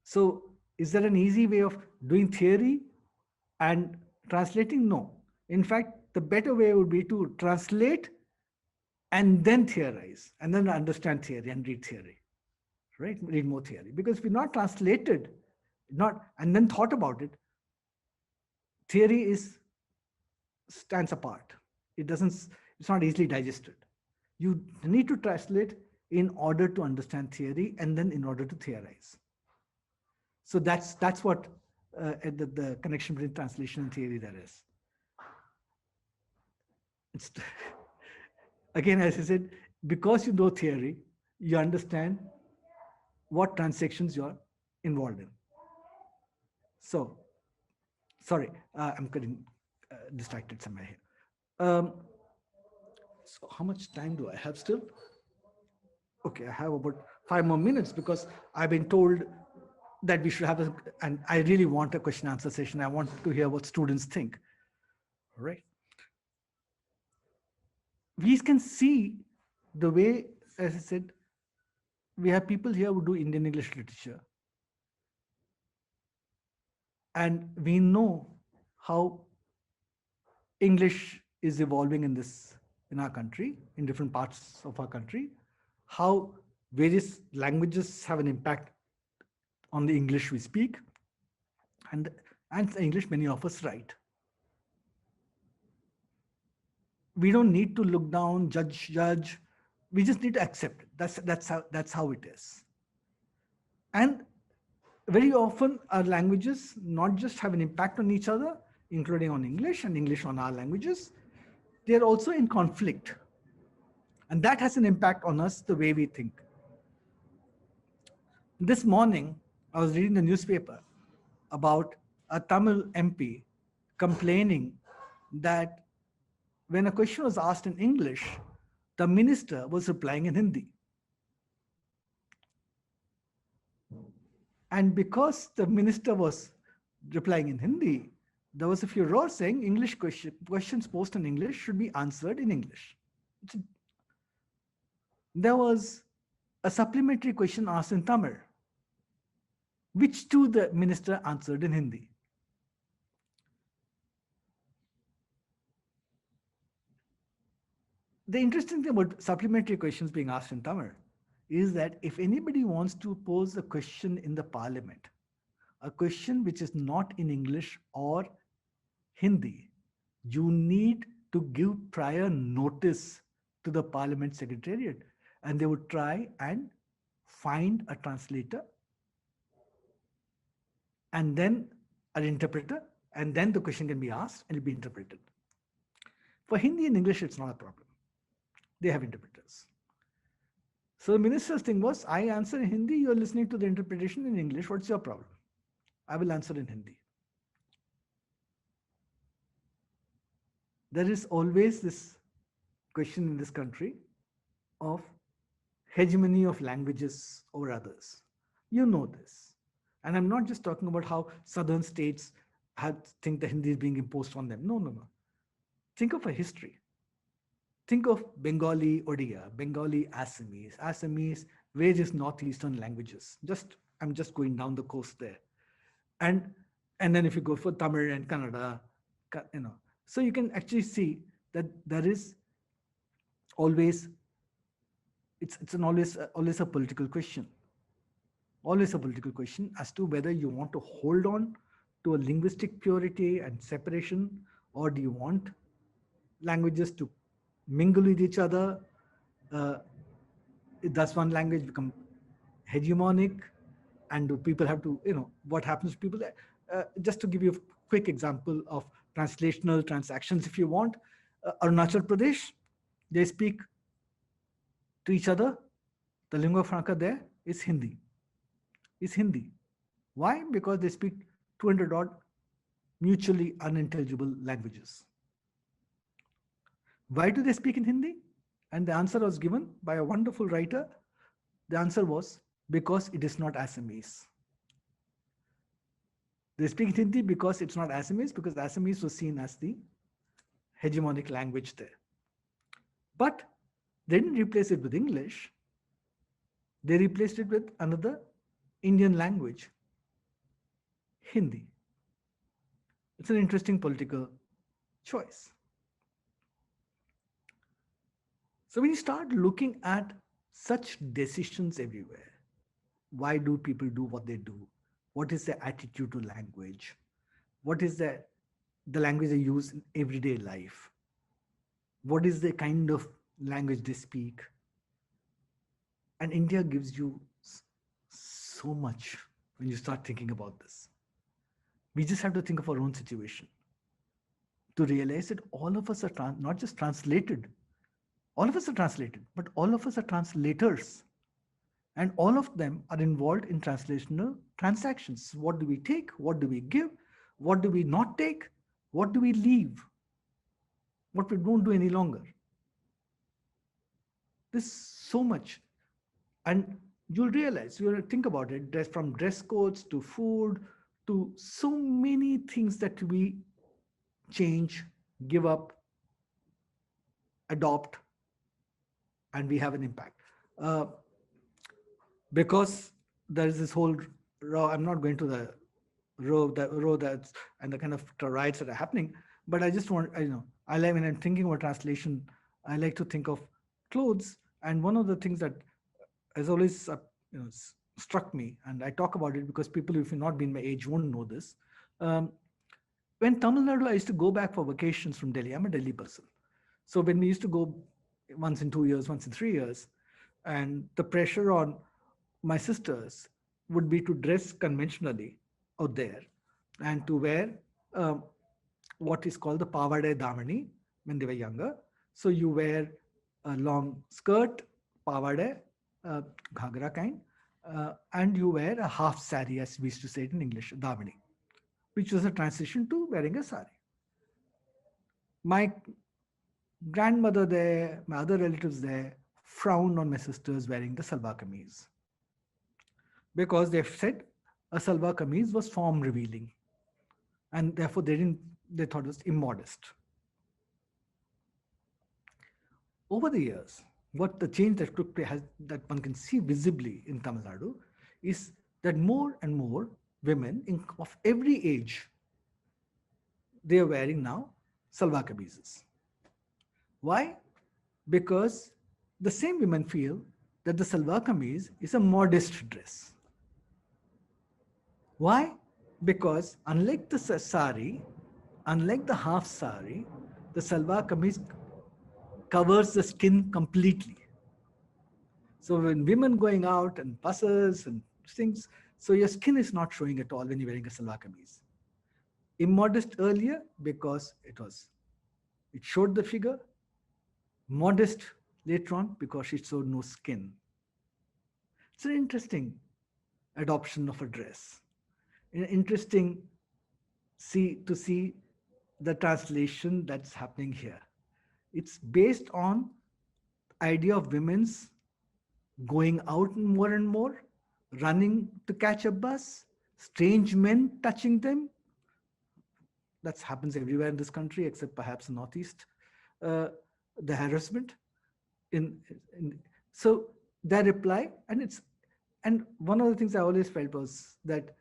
So is there an easy way of doing theory and translating? No. In fact, the better way would be to translate and then theorize, and then understand theory and read theory, right? Read more theory. Because if you're not translated, not and then thought about it, theory stands apart. It's not easily digested. You need to translate in order to understand theory, and then in order to theorize. So that's what the connection between translation and theory there is. It's again, as I said, because you know theory, you understand what transactions you're involved in. So, sorry, I'm getting distracted somewhere here. So how much time do I have still? Okay, I have about 5 more minutes, because I've been told that we should have and I really want a question answer session. I want to hear what students think. All right. We can see the way, as I said, we have people here who do Indian English literature. And we know how English is evolving in our country, in different parts of our country, how various languages have an impact on the English we speak, and the English many of us write. We don't need to look down, judge. We just need to accept it. That's how it is. And very often our languages not just have an impact on each other, including on English and English on our languages, they're also in conflict. And that has an impact on us, the way we think. This morning, I was reading the newspaper about a Tamil MP complaining that when a question was asked in English, the minister was replying in Hindi. And because the minister was replying in Hindi, there was a furor saying English questions posed in English should be answered in English. There was a supplementary question asked in Tamil, which too the minister answered in Hindi. The interesting thing about supplementary questions being asked in Tamil is that if anybody wants to pose a question in the parliament, a question which is not in English or Hindi, you need to give prior notice to the parliament secretariat, and they would try and find a translator and then an interpreter, and then the question can be asked and it'll be interpreted. For Hindi and English, it's not a problem. They have interpreters. So the minister's thing was, I answer in Hindi, you're listening to the interpretation in English, what's your problem? I will answer in Hindi. There is always this question in this country of hegemony of languages over others. You know this. And I'm not just talking about how southern states think the Hindi is being imposed on them. No. Think of a history. Think of Bengali Odia, Bengali Assamese, various northeastern languages. I'm just going down the coast there. and and then if you go for Tamil and Kannada, so you can actually see that there is always it's an always a political question, always a political question as to whether you want to hold on to a linguistic purity and separation, or do you want languages to mingle with each other? Uh, does one language become hegemonic, and do people have to, what happens to people? Just to give you a quick example of translational transactions, if you want, Arunachal Pradesh, they speak to each other. The lingua franca there is Hindi. Is Hindi. Why? Because they speak 200 odd mutually unintelligible languages. Why do they speak in Hindi? And the answer was given by a wonderful writer. The answer was because it is not Assamese. They speak Hindi because it's not Assamese, because Assamese was seen as the hegemonic language there. But they didn't replace it with English. They replaced it with another Indian language, Hindi. It's an interesting political choice. So when you start looking at such decisions everywhere, why do people do what they do? What is their attitude to language? What is the language they use in everyday life? What is the kind of language they speak? And India gives you so much when you start thinking about this. We just have to think of our own situation to realize that all of us are not just translated. All of us are translated, but all of us are translators. And all of them are involved in translational transactions. What do we take? What do we give? What do we not take? What do we leave? What we don't do any longer? There's so much. And you'll realize, you'll think about it, from dress codes to food to so many things that we change, give up, adopt, and we have an impact. Because there is this whole row, I'm not going to the row that's and the kind of riots that are happening, but I just want, I like, when I'm thinking about translation, I like to think of clothes. And one of the things that has always struck me, and I talk about it because people, if you've not been my age, won't know this. When Tamil Nadu, I used to go back for vacations from Delhi. I'm a Delhi person. So when we used to go once in 2 years, once in 3 years, and the pressure on my sisters would be to dress conventionally out there and to wear what is called the pavade damani when they were younger. So you wear a long skirt, pavade, ghagra kind, and you wear a half sari, as we used to say it in English, damani, which was a transition to wearing a sari. My grandmother there, my other relatives there, frowned on my sisters wearing the salwar kameez, because they said a salwar kameez was form revealing, and therefore they thought it was immodest. Over the years, what the change that took place that one can see visibly in Tamil Nadu is that more and more women of every age, they are wearing now salwar kameezes. Why? Because the same women feel that the salwar kameez is a modest dress. Why? Because unlike the sari, unlike the half sari, the salwar kameez covers the skin completely. So when women going out and buses and things, so your skin is not showing at all when you're wearing a salwar kameez. Immodest earlier because it showed the figure. Modest later on because it showed no skin. It's an interesting adoption of a dress. Interesting to see the translation that's happening here. It's based on idea of women's going out more and more, running to catch a bus, strange men touching them. That happens everywhere in this country, except perhaps the Northeast. The harassment. So that reply, and one of the things I always felt was that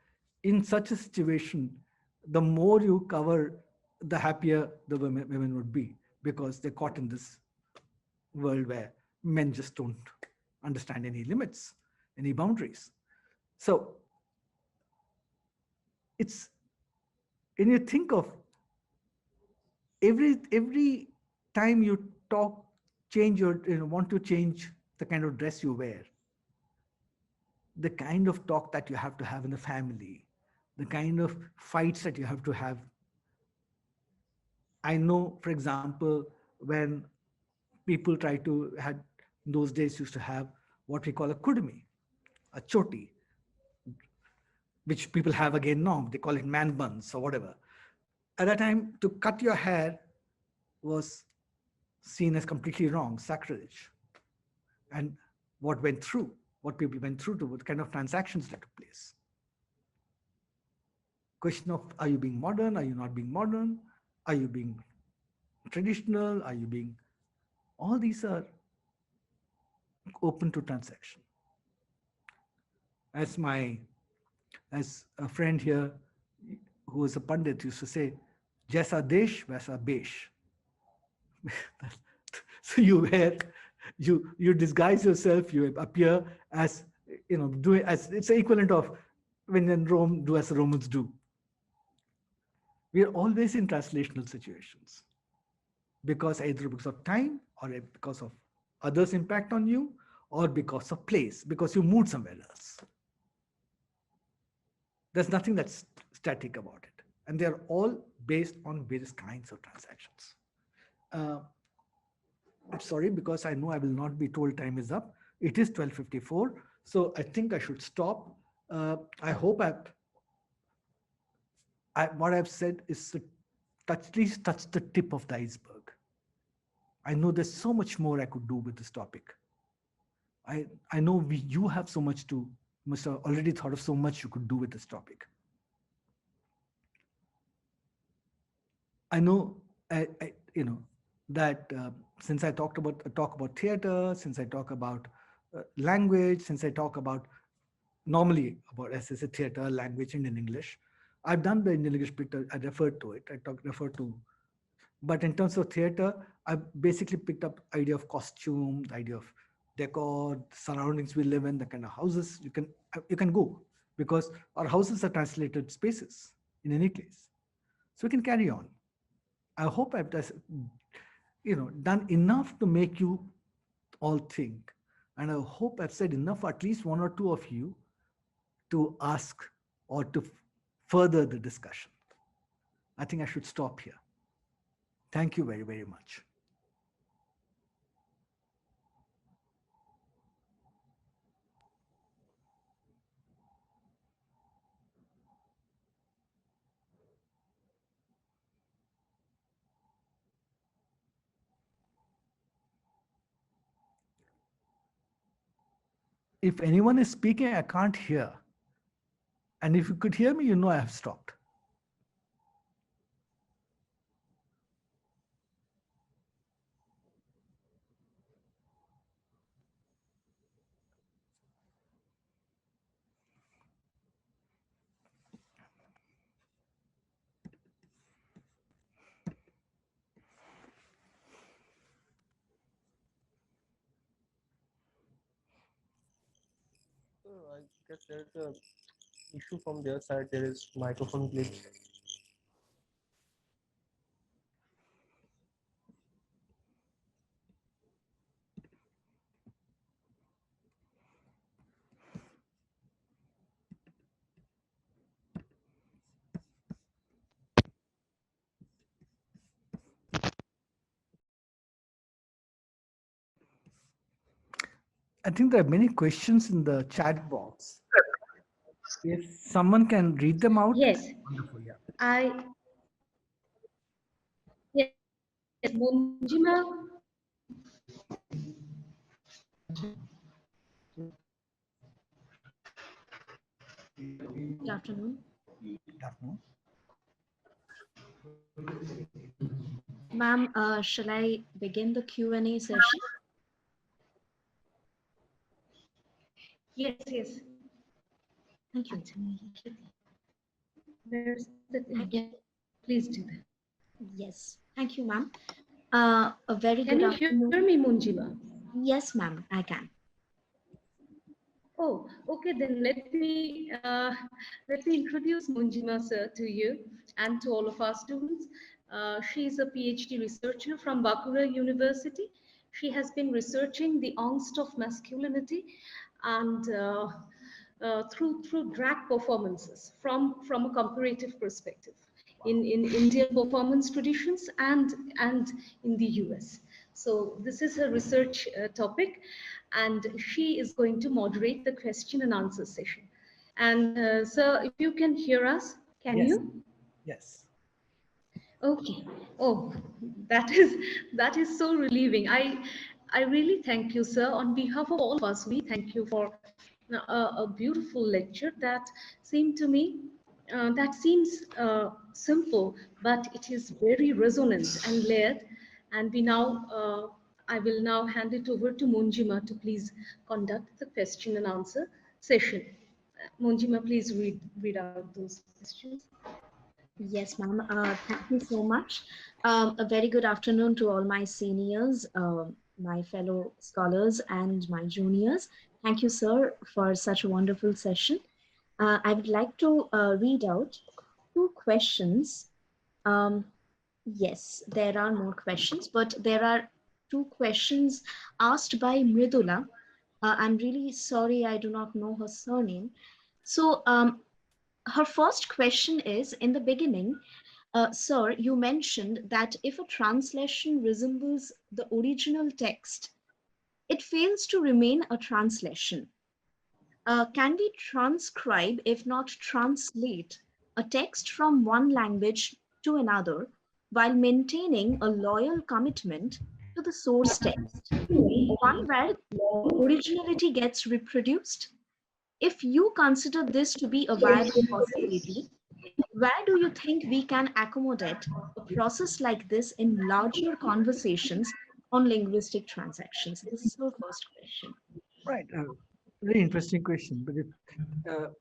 in such a situation, the more you cover, the happier the women would be, because they're caught in this world where men just don't understand any limits, any boundaries. So it's, when you think of every time you talk, change your, want to change the kind of dress you wear, the kind of talk that you have to have in the family, the kind of fights that you have to have. I know, for example, when people try to had, those days used to have what we call a kudmi, a choti, which people have again now. They call it man buns or whatever. At that time, to cut your hair was seen as completely wrong, sacrilege. And what went through, what people went through to, what kind of transactions that took place. Question of, are you being modern? Are you not being modern? Are you being traditional? Are you being, all these are open to transaction. As a friend here who was a Pandit used to say, Jaisa desh, vaisa besh. So you disguise yourself, you appear as, doing as, it's the equivalent of when in Rome, do as the Romans do. We are always in translational situations, because either because of time, or because of others' impact on you, or because of place, because you moved somewhere else. There's nothing that's static about it. And they're all based on various kinds of transactions. I'm sorry, because I know I will not be told time is up. It is 12:54. So I think I should stop. I hope what I've said is to at least touch the tip of the iceberg. I know there's so much more I could do with this topic. I know you have so much must have already thought of so much you could do with this topic. I know, that since I talk about theater, since I talk about language, since I talk about normally about, as I said, theater, language, and in English, I've done the Indian English bit. I referred to it. Referred to, but in terms of theater, I've basically picked up idea of costume, the idea of decor, surroundings we live in, the kind of houses you can go, because our houses are translated spaces in any case. So we can carry on. I hope I've just, done enough to make you all think. And I hope I've said enough for at least one or two of you to ask or to further the discussion. I think I should stop here. Thank you very, very much. If anyone is speaking, I can't hear. And if you could hear me, I have stopped. I guess there's a issue from their side. There is microphone glitch. I think there are many questions in the chat box. If someone can read them out. Yes. Wonderful, yeah. Yes, Munjima. Good afternoon. Good afternoon. Ma'am, shall I begin the Q&A session? Yes, yes. Thank you. There's the thing. Yeah, please do that. Yes, thank you, ma'am. A very Can good you hear afternoon. me, Munjima? Yes, ma'am, I can. Oh, okay. Then let me introduce Munjima sir to you and to all of our students. She is a PhD researcher from Bakura University. She has been researching the angst of masculinity and through drag performances from a comparative perspective in Indian performance traditions and in the US. So this is her research topic, and she is going to moderate the question and answer session. And sir, if you can hear us, can Yes, you? yes. Okay. Oh, that is so relieving. I really thank you, sir. On behalf of all of us, we thank you for a beautiful lecture that seemed to me that seems simple, but it is very resonant and layered. And I will now hand it over to Munjima to please conduct the question and answer session. Munjima, please read out those questions. Yes, ma'am. Thank you so much. A very good afternoon to all my seniors, my fellow scholars, and my juniors. Thank you, sir, for such a wonderful session. I would like to read out two questions. Um, yes, there are more questions, but there are two questions asked by Mridula. I'm really sorry, I do not know her surname. So, her first question is, in the beginning, sir, you mentioned that if a translation resembles the original text, it fails to remain a translation. Can we transcribe, if not translate, a text from one language to another while maintaining a loyal commitment to the source text? One where originality gets reproduced? If you consider this to be a viable possibility, where do you think we can accommodate a process like this in larger conversations on linguistic transactions? This is our first question. Right. Very interesting question. But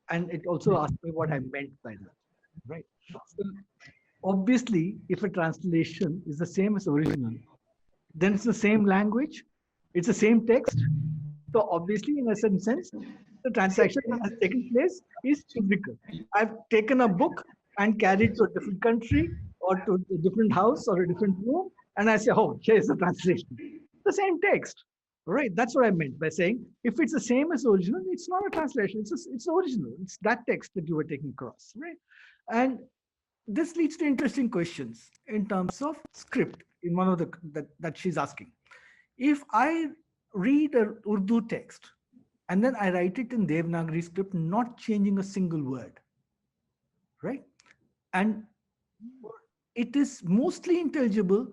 and it also asked me what I meant by that. Right. So obviously, if a translation is the same as original, then it's the same language, it's the same text. So obviously, in a certain sense, the transaction that has taken place is physical. I've taken a book and carried to a different country or to a different house or a different room, and I say, oh, here's the translation. The same text. Right? That's what I meant by saying if it's the same as original, it's not a translation. It's original. It's that text that you were taking across, right? And this leads to interesting questions in terms of script. In one of the that she's asking, if I read a Urdu text and then I write it in Devanagari script, not changing a single word, right? And it is mostly intelligible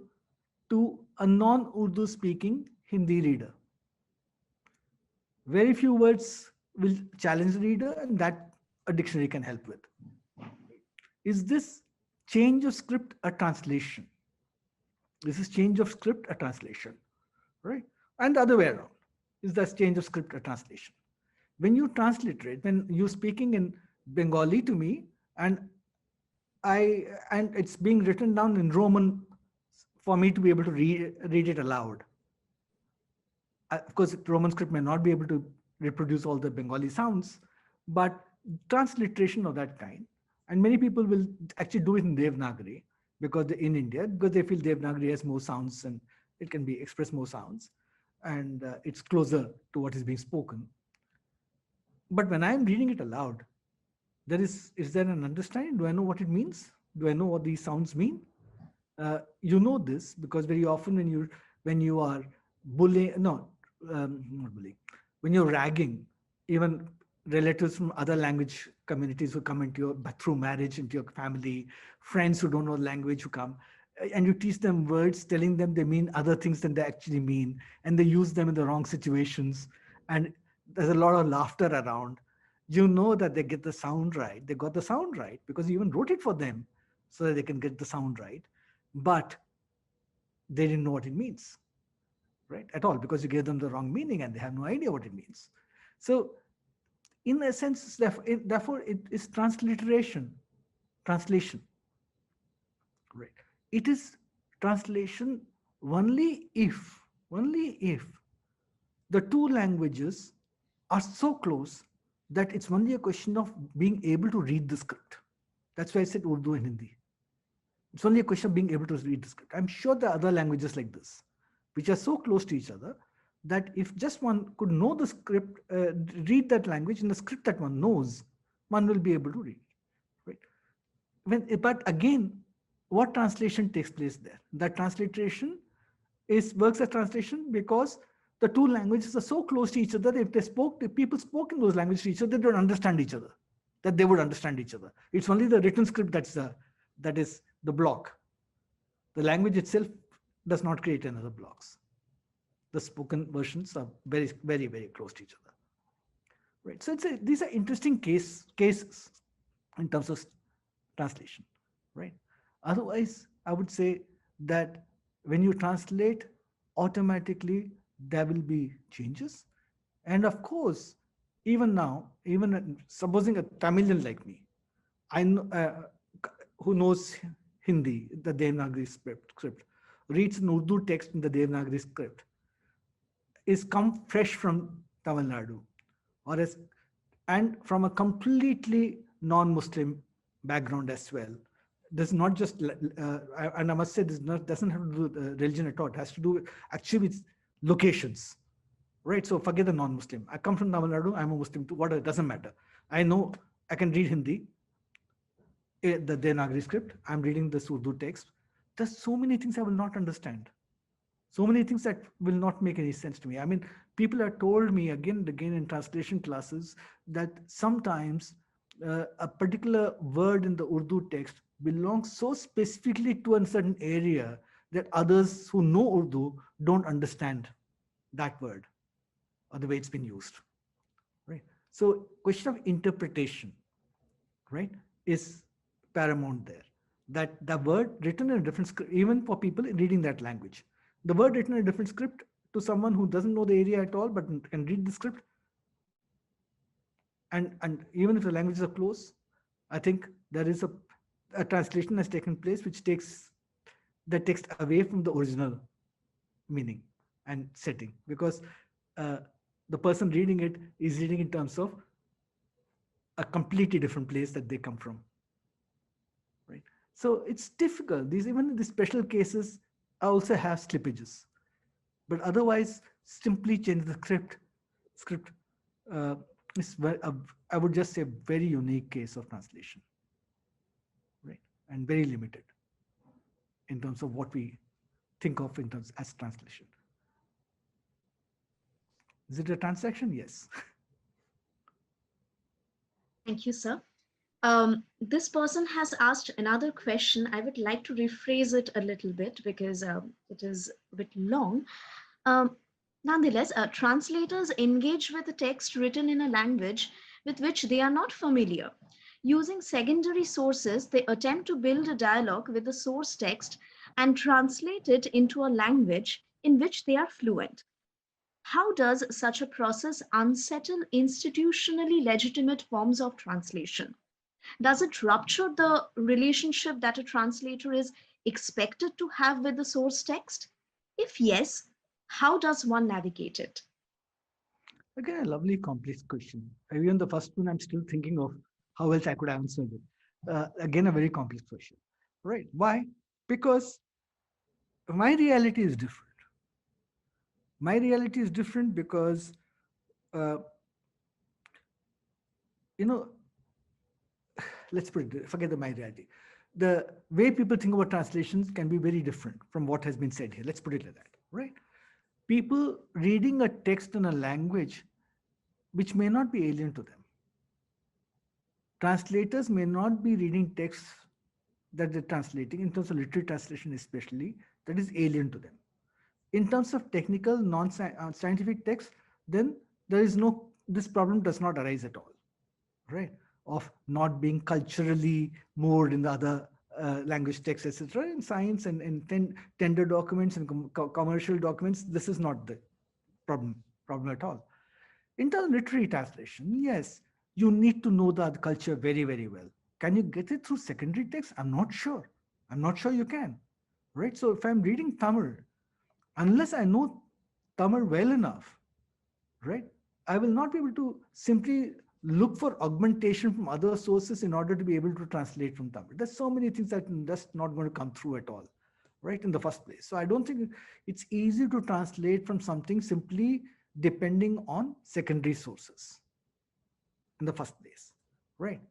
to a non-Urdu speaking Hindi reader. Very few words will challenge the reader, and that a dictionary can help with. Is this change of script a translation? This is change of script a translation, right? And the other way around. Is this change of script a translation? When you transliterate, when you're speaking in Bengali to me, and it's being written down in Roman for me to be able to read it aloud. Of course, Roman script may not be able to reproduce all the Bengali sounds, but transliteration of that kind, and many people will actually do it in Devanagari because in India, because they feel Devanagari has more sounds and it can be express more sounds, and it's closer to what is being spoken. But when I'm reading it aloud, is there an understanding? Do I know what it means? Do I know what these sounds mean? You know this because very often when you are bullying, not bullying, when you're ragging, even relatives from other language communities who come into your through marriage into your family, friends who don't know the language who come, and you teach them words, telling them they mean other things than they actually mean, and they use them in the wrong situations, and there's a lot of laughter around. You know that they get the sound right. They got the sound right because you even wrote it for them so that they can get the sound right, but they didn't know what it means, right, at all, because you gave them the wrong meaning and they have no idea what it means. So in a sense, therefore it is transliteration. translation, right? It is translation only if the two languages are so close that it's only a question of being able to read the script. That's why I said Urdu and Hindi. It's only a question of being able to read the script. I'm sure there are other languages like this, which are so close to each other that if just one could know the script, read that language in the script that one knows, one will be able to read, right? But again, what translation takes place there? That transliteration works as translation because the two languages are so close to each other that if people spoke in those languages to each other, they don't understand each other, that they would understand each other. It's only the written script that is the block. The language itself does not create another blocks. The spoken versions are very, very, very close to each other, right? So these are interesting cases in terms of translation, right? Otherwise, I would say that when you translate, automatically there will be changes. And of course, even now, even supposing a Tamilian like me, I know, who knows Hindi, the Devanagari script, reads an Urdu text in the Devanagari script, is come fresh from Tamil Nadu, and from a completely non-Muslim background as well. This is not just, and I must say, this doesn't have to do with religion at all. It has to do with actually with locations, right? So forget the non-Muslim. I come from Tamil Nadu. I'm a Muslim too. What? It doesn't matter. I know I can read Hindi, the Devanagari script. I'm reading this Urdu text. There's so many things I will not understand. So many things that will not make any sense to me. I mean, people have told me again and again in translation classes that sometimes a particular word in the Urdu text belongs so specifically to a certain area that others who know Urdu don't understand that word or the way it's been used, right? So question of interpretation, right, is paramount there. That the word written in a different script, even for people reading that language, the word written in a different script to someone who doesn't know the area at all but can read the script, and even if the languages are close, I think there is a translation has taken place which takes the text away from the original meaning and setting, because the person reading it is reading in terms of a completely different place that they come from, right? So it's difficult. Even the special cases also have slippages, but otherwise simply change the script is I would just say very unique case of translation, right? And very limited in terms of what we think of in terms as translation. Is it a transaction? Yes. Thank you, sir. This person has asked another question. I would like to rephrase it a little bit because it is a bit long. Nonetheless, translators engage with a text written in a language with which they are not familiar. Using secondary sources, they attempt to build a dialogue with the source text and translate it into a language in which they are fluent. How does such a process unsettle institutionally legitimate forms of translation? Does it rupture the relationship that a translator is expected to have with the source text? If yes, how does one navigate it? Again, a lovely complex question. Even the first one, I'm still thinking of how else I could answer it. Again, a very complex question, right? Why? Because my reality is different. My reality is different because, uh, you know, let's put it, forget the my reality. The way people think about translations can be very different from what has been said here. Let's put it like that, right? People reading a text in a language which may not be alien to them. Translators may not be reading texts that they're translating, in terms of literary translation especially, that is alien to them. In terms of technical, non-scientific text, then there is no, this problem does not arise at all, right? Of not being culturally moved in the other language texts, etc. In science and in tender documents and commercial documents, this is not the problem at all. In terms of literary translation, yes, you need to know the culture very, very well. Can you get it through secondary text? I'm not sure. I'm not sure you can, right? So if I'm reading Tamil, unless I know Tamil well enough, right, I will not be able to simply look for augmentation from other sources in order to be able to translate from Tamil. There's so many things that are just not going to come through at all, right, in the first place. So I don't think it's easy to translate from something simply depending on secondary sources in the first place, right?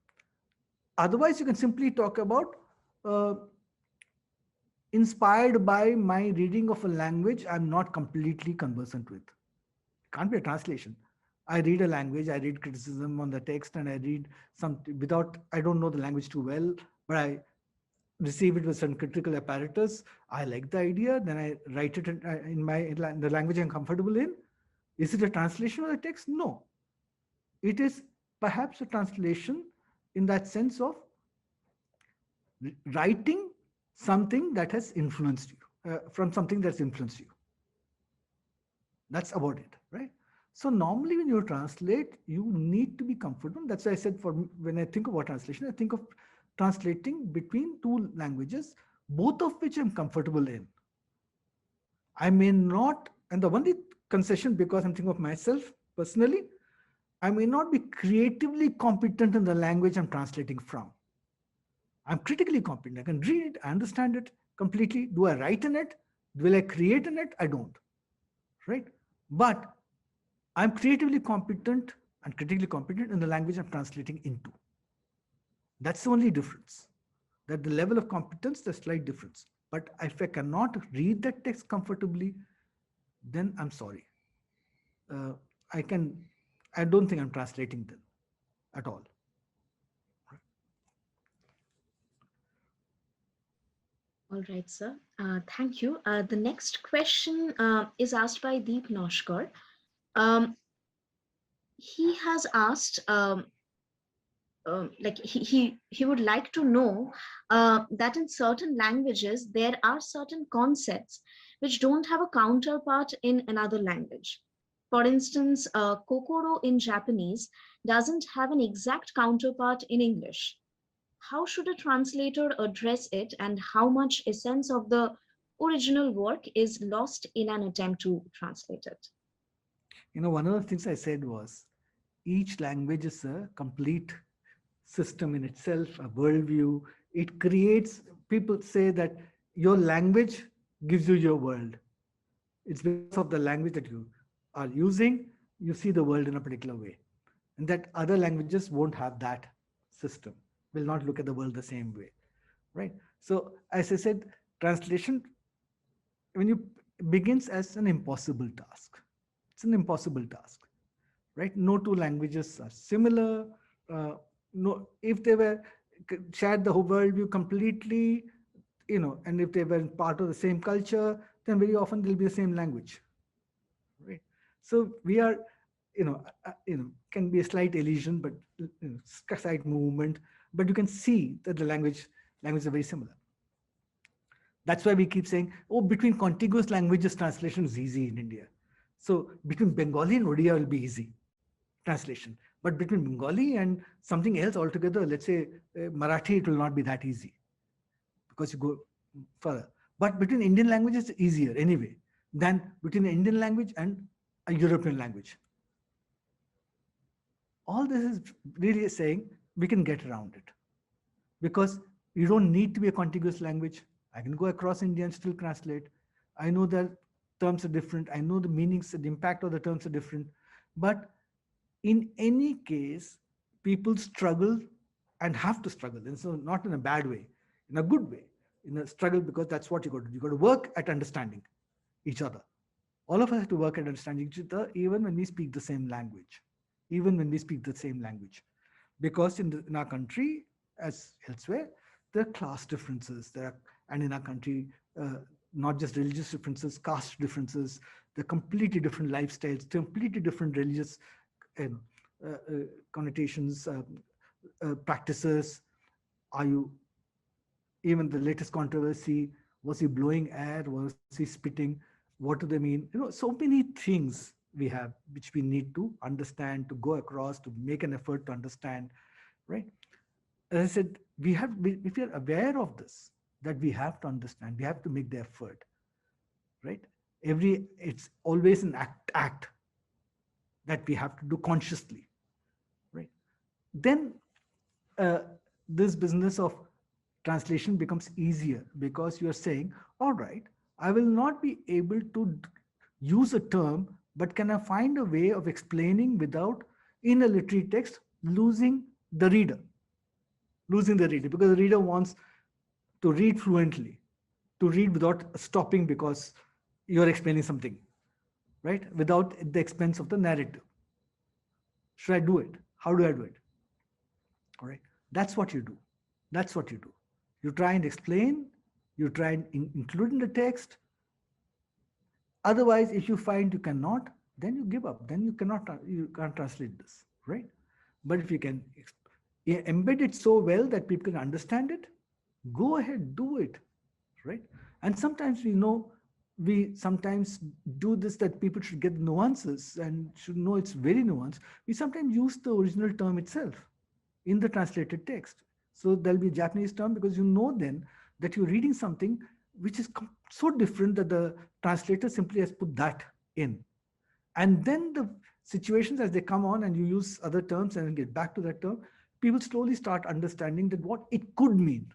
Otherwise, you can simply talk about uh, inspired by my reading of a language I'm not completely conversant with. It can't be a translation. I read a language, I read criticism on the text, and I read something without, I don't know the language too well, but I receive it with some critical apparatus. I like the idea, then I write it in the language I'm comfortable in. Is it a translation of the text? No. It is perhaps a translation in that sense of writing something that has influenced you, from something that's influenced you. That's about it, right? So normally when you translate, you need to be comfortable. That's why I said, when I think about translation, I think of translating between two languages, both of which I'm comfortable in. I may not, and the only concession, because I'm thinking of myself personally, I may not be creatively competent in the language I'm translating from. I'm critically competent. I can read it, I understand it completely. Do I write in it? Will I create in it? I don't, right? But I'm creatively competent and critically competent in the language I'm translating into. That's the only difference. That the level of competence, the slight difference. But if I cannot read that text comfortably, then I'm sorry. Uh, I can. I don't think I'm translating them at all. All right, sir. Thank you. The next question is asked by Deep Noshkar. Um, he has asked, like he would like to know that in certain languages there are certain concepts which don't have a counterpart in another language. For instance, kokoro in Japanese doesn't have an exact counterpart in English. How should a translator address it, and how much essence of the original work is lost in an attempt to translate it? One of the things I said was each language is a complete system in itself, a worldview. It creates, people say that your language gives you your world. It's because of the language that you are using, you see the world in a particular way. And that other languages won't have that system, will not look at the world the same way, right? So, as I said, translation, when you begins as an impossible task, it's an impossible task, right? No two languages are similar. No, if they were shared the whole worldview completely, and if they were part of the same culture, then very often they'll be the same language, right? So we are, can be a slight illusion, but slight movement, but you can see that the languages are very similar. That's why we keep saying, oh, between contiguous languages, translation is easy in India. So between Bengali and Odia will be easy translation. But between Bengali and something else altogether, let's say Marathi, it will not be that easy because you go further. But between Indian languages, it's easier anyway than between an Indian language and a European language. All this is really saying we can get around it because you don't need to be a contiguous language. I can go across India and still translate. I know that terms are different. I know the meanings, the impact of the terms are different. But in any case, people struggle and have to struggle. And so not in a bad way, in a good way, in a struggle, because that's what you got to do. You got to work at understanding each other. All of us have to work at understanding each other, even when we speak the same language, because in our country, as elsewhere, there are class differences. And in our country, not just religious differences, caste differences, there are completely different lifestyles, completely different religious connotations, practices. Are you, even the latest controversy, was he blowing air, was he spitting, what do they mean? So many things we have which we need to understand, to go across, to make an effort to understand, right? as I said, if we are aware of this, that we have to understand, we have to make the effort, right? It's always an act that we have to do consciously, right? Then uh, this business of translation becomes easier because you are saying, all right, I will not be able to use a term, but can I find a way of explaining without, in a literary text, the reader, losing the reader, because the reader wants to read fluently, to read without stopping because you're explaining something, right? Without the expense of the narrative. Should I do it? How do I do it? All right. That's what you do. That's what you do. You try and explain, you try and include in the text. Otherwise, if you find you cannot, then you give up. Then you can't translate this, right? But if you can embed it so well that people can understand it, go ahead, do it, right? And sometimes we sometimes do this, that people should get nuances and should know it's very nuanced. We sometimes use the original term itself in the translated text. So there'll be a Japanese term because you know then that you're reading something which is so different that the translator simply has put that in. And then the situations as they come on and you use other terms and get back to that term, people slowly start understanding that what it could mean,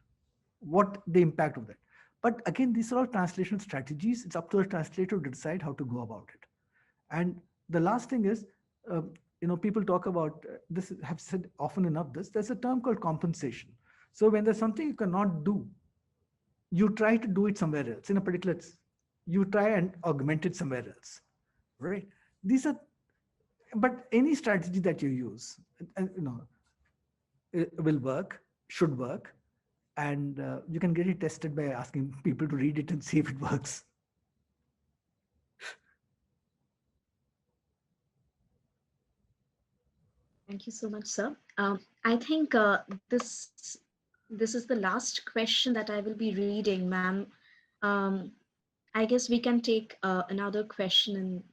what the impact of that. But again, these are all translation strategies. It's up to the translator to decide how to go about it. And the last thing is, people talk about this, have said often enough this, there's a term called compensation. So when there's something you cannot do, you try to do it somewhere else in a particular, you try and augment it somewhere else, right? These are, but any strategy that you use, it will work, should work. And you can get it tested by asking people to read it and see if it works. Thank you so much, sir. I think this is the last question that I will be reading, ma'am. Um, I guess we can take another question and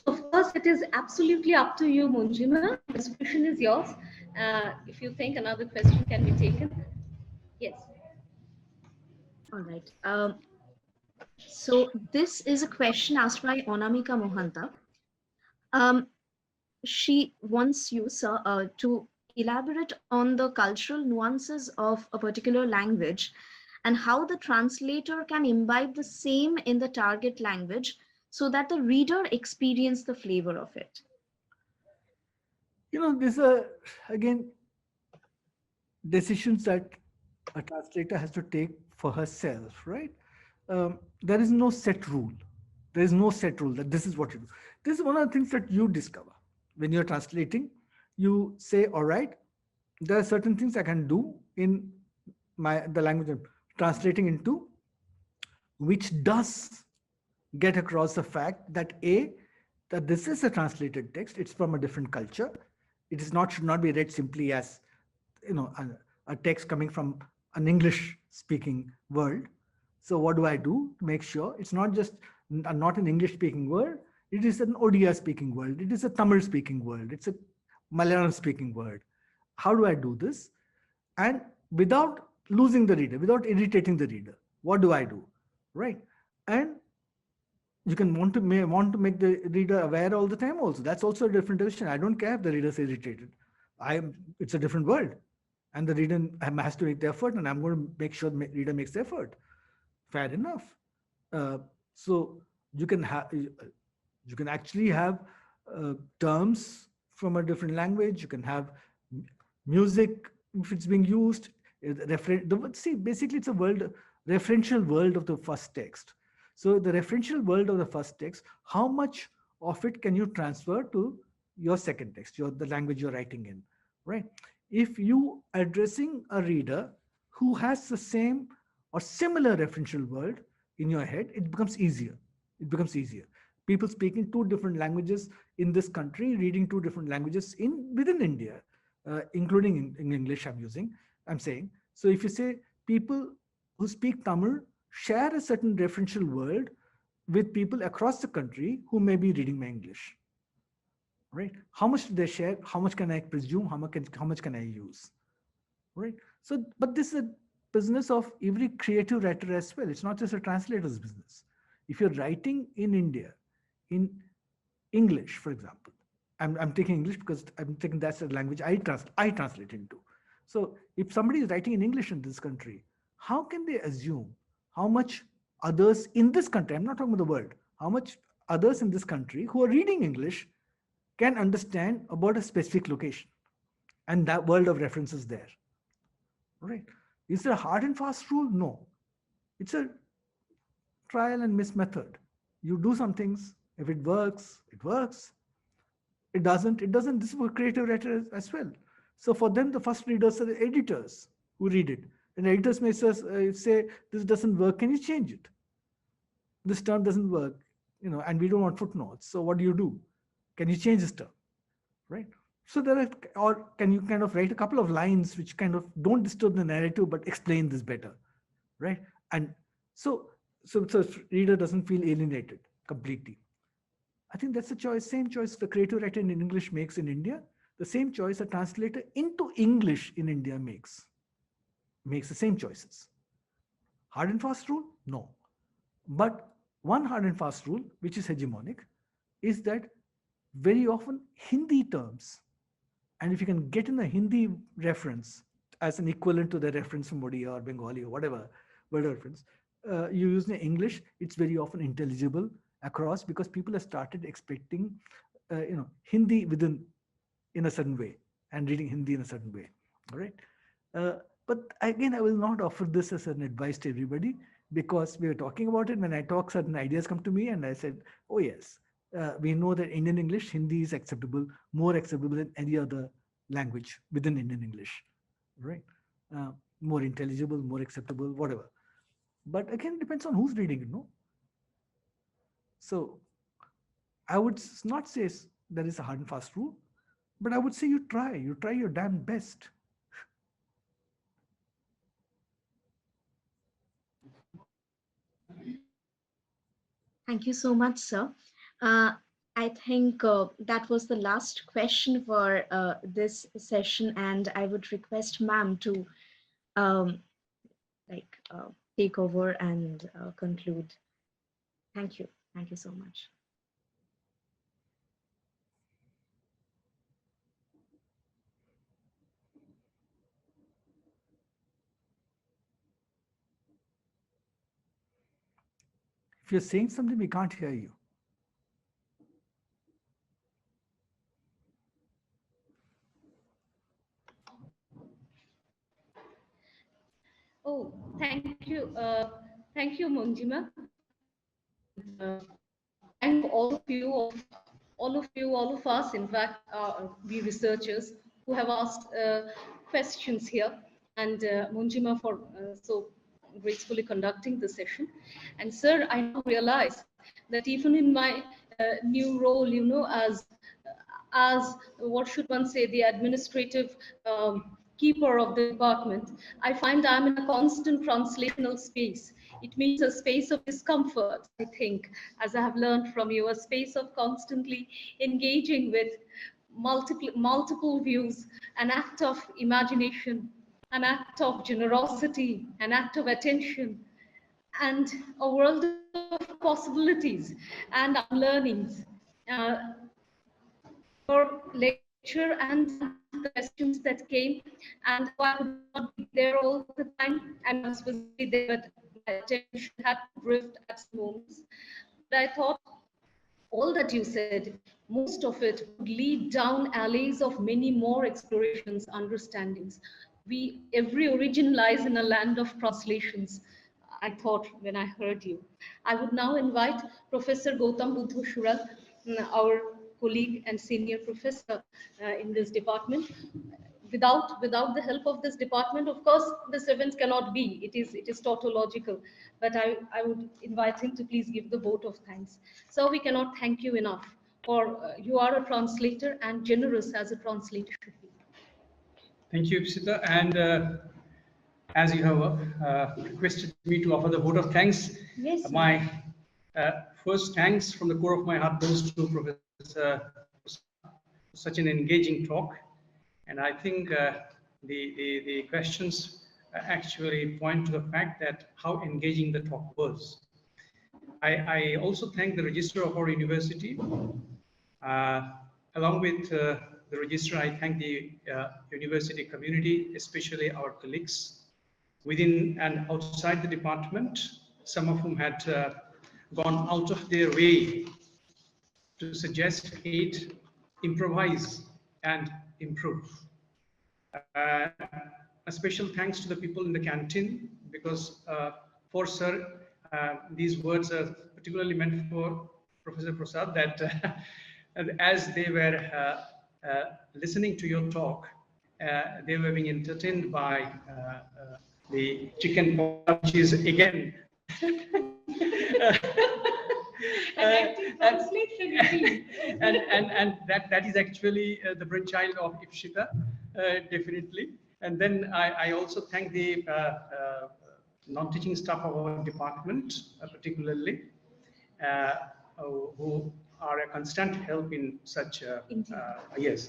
Of course, it is absolutely up to you, Munjima. This question is yours. If you think another question can be taken. Yes. all right. So this is a question asked by Onamika Mohanta. Um, she wants you, sir, to elaborate on the cultural nuances of a particular language and how the translator can imbibe the same in the target language so that the reader experience the flavor of it. These are, again, decisions that a translator has to take for herself, right? There is no set rule. There is no set rule that this is what you do. This is one of the things that you discover when you're translating. You say, all right, there are certain things I can do in the language I'm translating into, which does get across the fact that that this is a translated text. It's from a different culture. It is not, should not be read simply as a text coming from an English speaking world. So what do I do to make sure it's not just not an English speaking world? It is an Odia speaking world. It is a Tamil speaking world. It's a Malayalam speaking world. How do I do this? And without losing the reader, without irritating the reader, what do I do? Right? And you can want to make the reader aware all the time also. That's also a different decision. I don't care if the reader is irritated. It's a different world. And the reader has to make the effort, and I'm going to make sure the reader makes the effort. Fair enough. So you can actually have terms from a different language. You can have music if it's being used. See, basically, it's a referential world of the first text. So the referential world of the first text, how much of it can you transfer to your second text, the language you're writing in, right? If you addressing a reader who has the same or similar referential world in your head, it becomes easier. It becomes easier. People speaking two different languages in this country, reading two different languages within India, including in English, I'm saying. So if you say people who speak Tamil share a certain referential world with people across the country who may be reading my English, right? How much do they share? How much can I presume? How much can I use, right? So, but this is a business of every creative writer as well. It's not just a translator's business. If you're writing in India, in English, for example, I'm taking English because I'm thinking that's the language I translate into. So if somebody is writing in English in this country, how can they assume how much others in this country, I'm not talking about the world, how much others in this country who are reading English can understand about a specific location and that world of references there, right? Is there a hard and fast rule? No. It's a trial and miss method. You do some things, if it works, it works. It doesn't, it doesn't. This is for creative writers as well. So for them, the first readers are the editors who read it. And editors may say, this doesn't work, can you change it? This term doesn't work, and we don't want footnotes. So what do? Can you change this term, right? So there are, or can you kind of write a couple of lines which kind of don't disturb the narrative, but explain this better, right? And so reader doesn't feel alienated completely. I think that's the choice, same choice the creative writer in English makes in India, the same choice a translator into English in India makes the same choices. Hard and fast rule? No. But one hard and fast rule, which is hegemonic, is that very often Hindi terms, and if you can get in a Hindi reference as an equivalent to the reference from Odia or Bengali or whatever word reference, you use in English, it's very often intelligible across because people have started expecting, Hindi in a certain way and reading Hindi in a certain way, all right? But again, I will not offer this as an advice to everybody because we were talking about it. When I talk, certain ideas come to me and I said, oh yes, we know that Indian English, Hindi is acceptable, more acceptable than any other language within Indian English, right? More intelligible, more acceptable, whatever. But again, it depends on who's reading it, no? So I would not say there is a hard and fast rule, but I would say you try your damn best. Thank you so much, sir. I think that was the last question for this session, and I would request ma'am to um, take over and conclude. Thank you. Thank you so much. If you're saying something, we can't hear you. Oh, thank you. Thank you, Munjima. Thank all of us, in fact, we researchers who have asked questions here, and Munjima for so gracefully conducting the session. And sir, I now realize that even in my new role, as what should one say, the administrative keeper of the department, I find I'm in a constant translational space. It means a space of discomfort, I think, as I have learned from you, a space of constantly engaging with multiple views, an act of imagination, an act of generosity, an act of attention, and a world of possibilities and unlearnings. Your lecture and the questions that came, and I would not be there all the time, and I was busy there, but my attention had to drift at some moments. But I thought all that you said, most of it would lead down alleys of many more explorations, understandings. Every origin lies in a land of translations, I thought when I heard you. I would now invite Professor Gautam Buddha Shural, our colleague and senior professor in this department. Without the help of this department, of course, this event cannot be. It is tautological. But I would invite him to please give the vote of thanks. So we cannot thank you enough for you are a translator and generous as a translator should be. Thank you, Ipsita. And as you have requested me to offer the vote of thanks, Yes, my first thanks from the core of my heart goes to Professor for such an engaging talk. And I think the questions actually point to the fact that how engaging the talk was. I also thank the registrar of our university. Along with the registrar, I thank the university community, especially our colleagues within and outside the department, some of whom had gone out of their way to suggest, aid, improvise, and improve. A special thanks to the people in the canteen, because for Sir, these words are particularly meant for Professor Prasad, that as they were listening to your talk, they were being entertained by the chicken pot, which is again and that is actually the brainchild of Ipshita, definitely. And then I also thank the non-teaching staff of our department, particularly, who are a constant help in such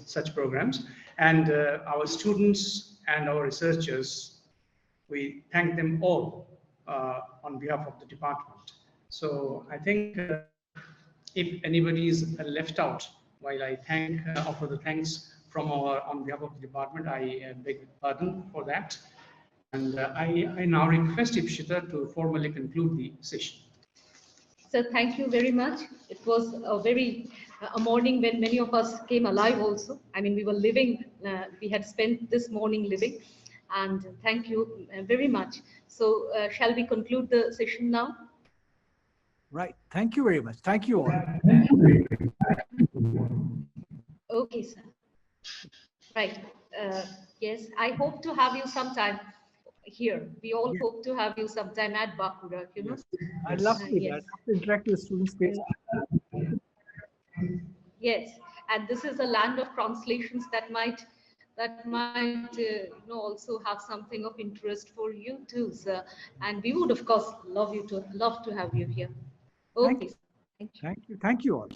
such programs, and our students and our researchers. We thank them all on behalf of the department. So I think if anybody is left out, while I thank offer the thanks from on behalf of the department, I beg pardon for that. And I now request Ipshita to formally conclude the session. So thank you very much. It was a morning when many of us came alive also. I mean, we were living, we had spent this morning living, and thank you very much. So shall we conclude the session now? Right. Thank you very much. Thank you all. Okay, sir. Right. Yes, I hope to have you sometime here. We all hope to have you sometime at Bakura, you know. I'd love to do that. After interacting with students space. Yes, and this is a land of translations that might you know, also have something of interest for you too, sir. And we would of course love to have you here. Okay. Thank you. Thank you all.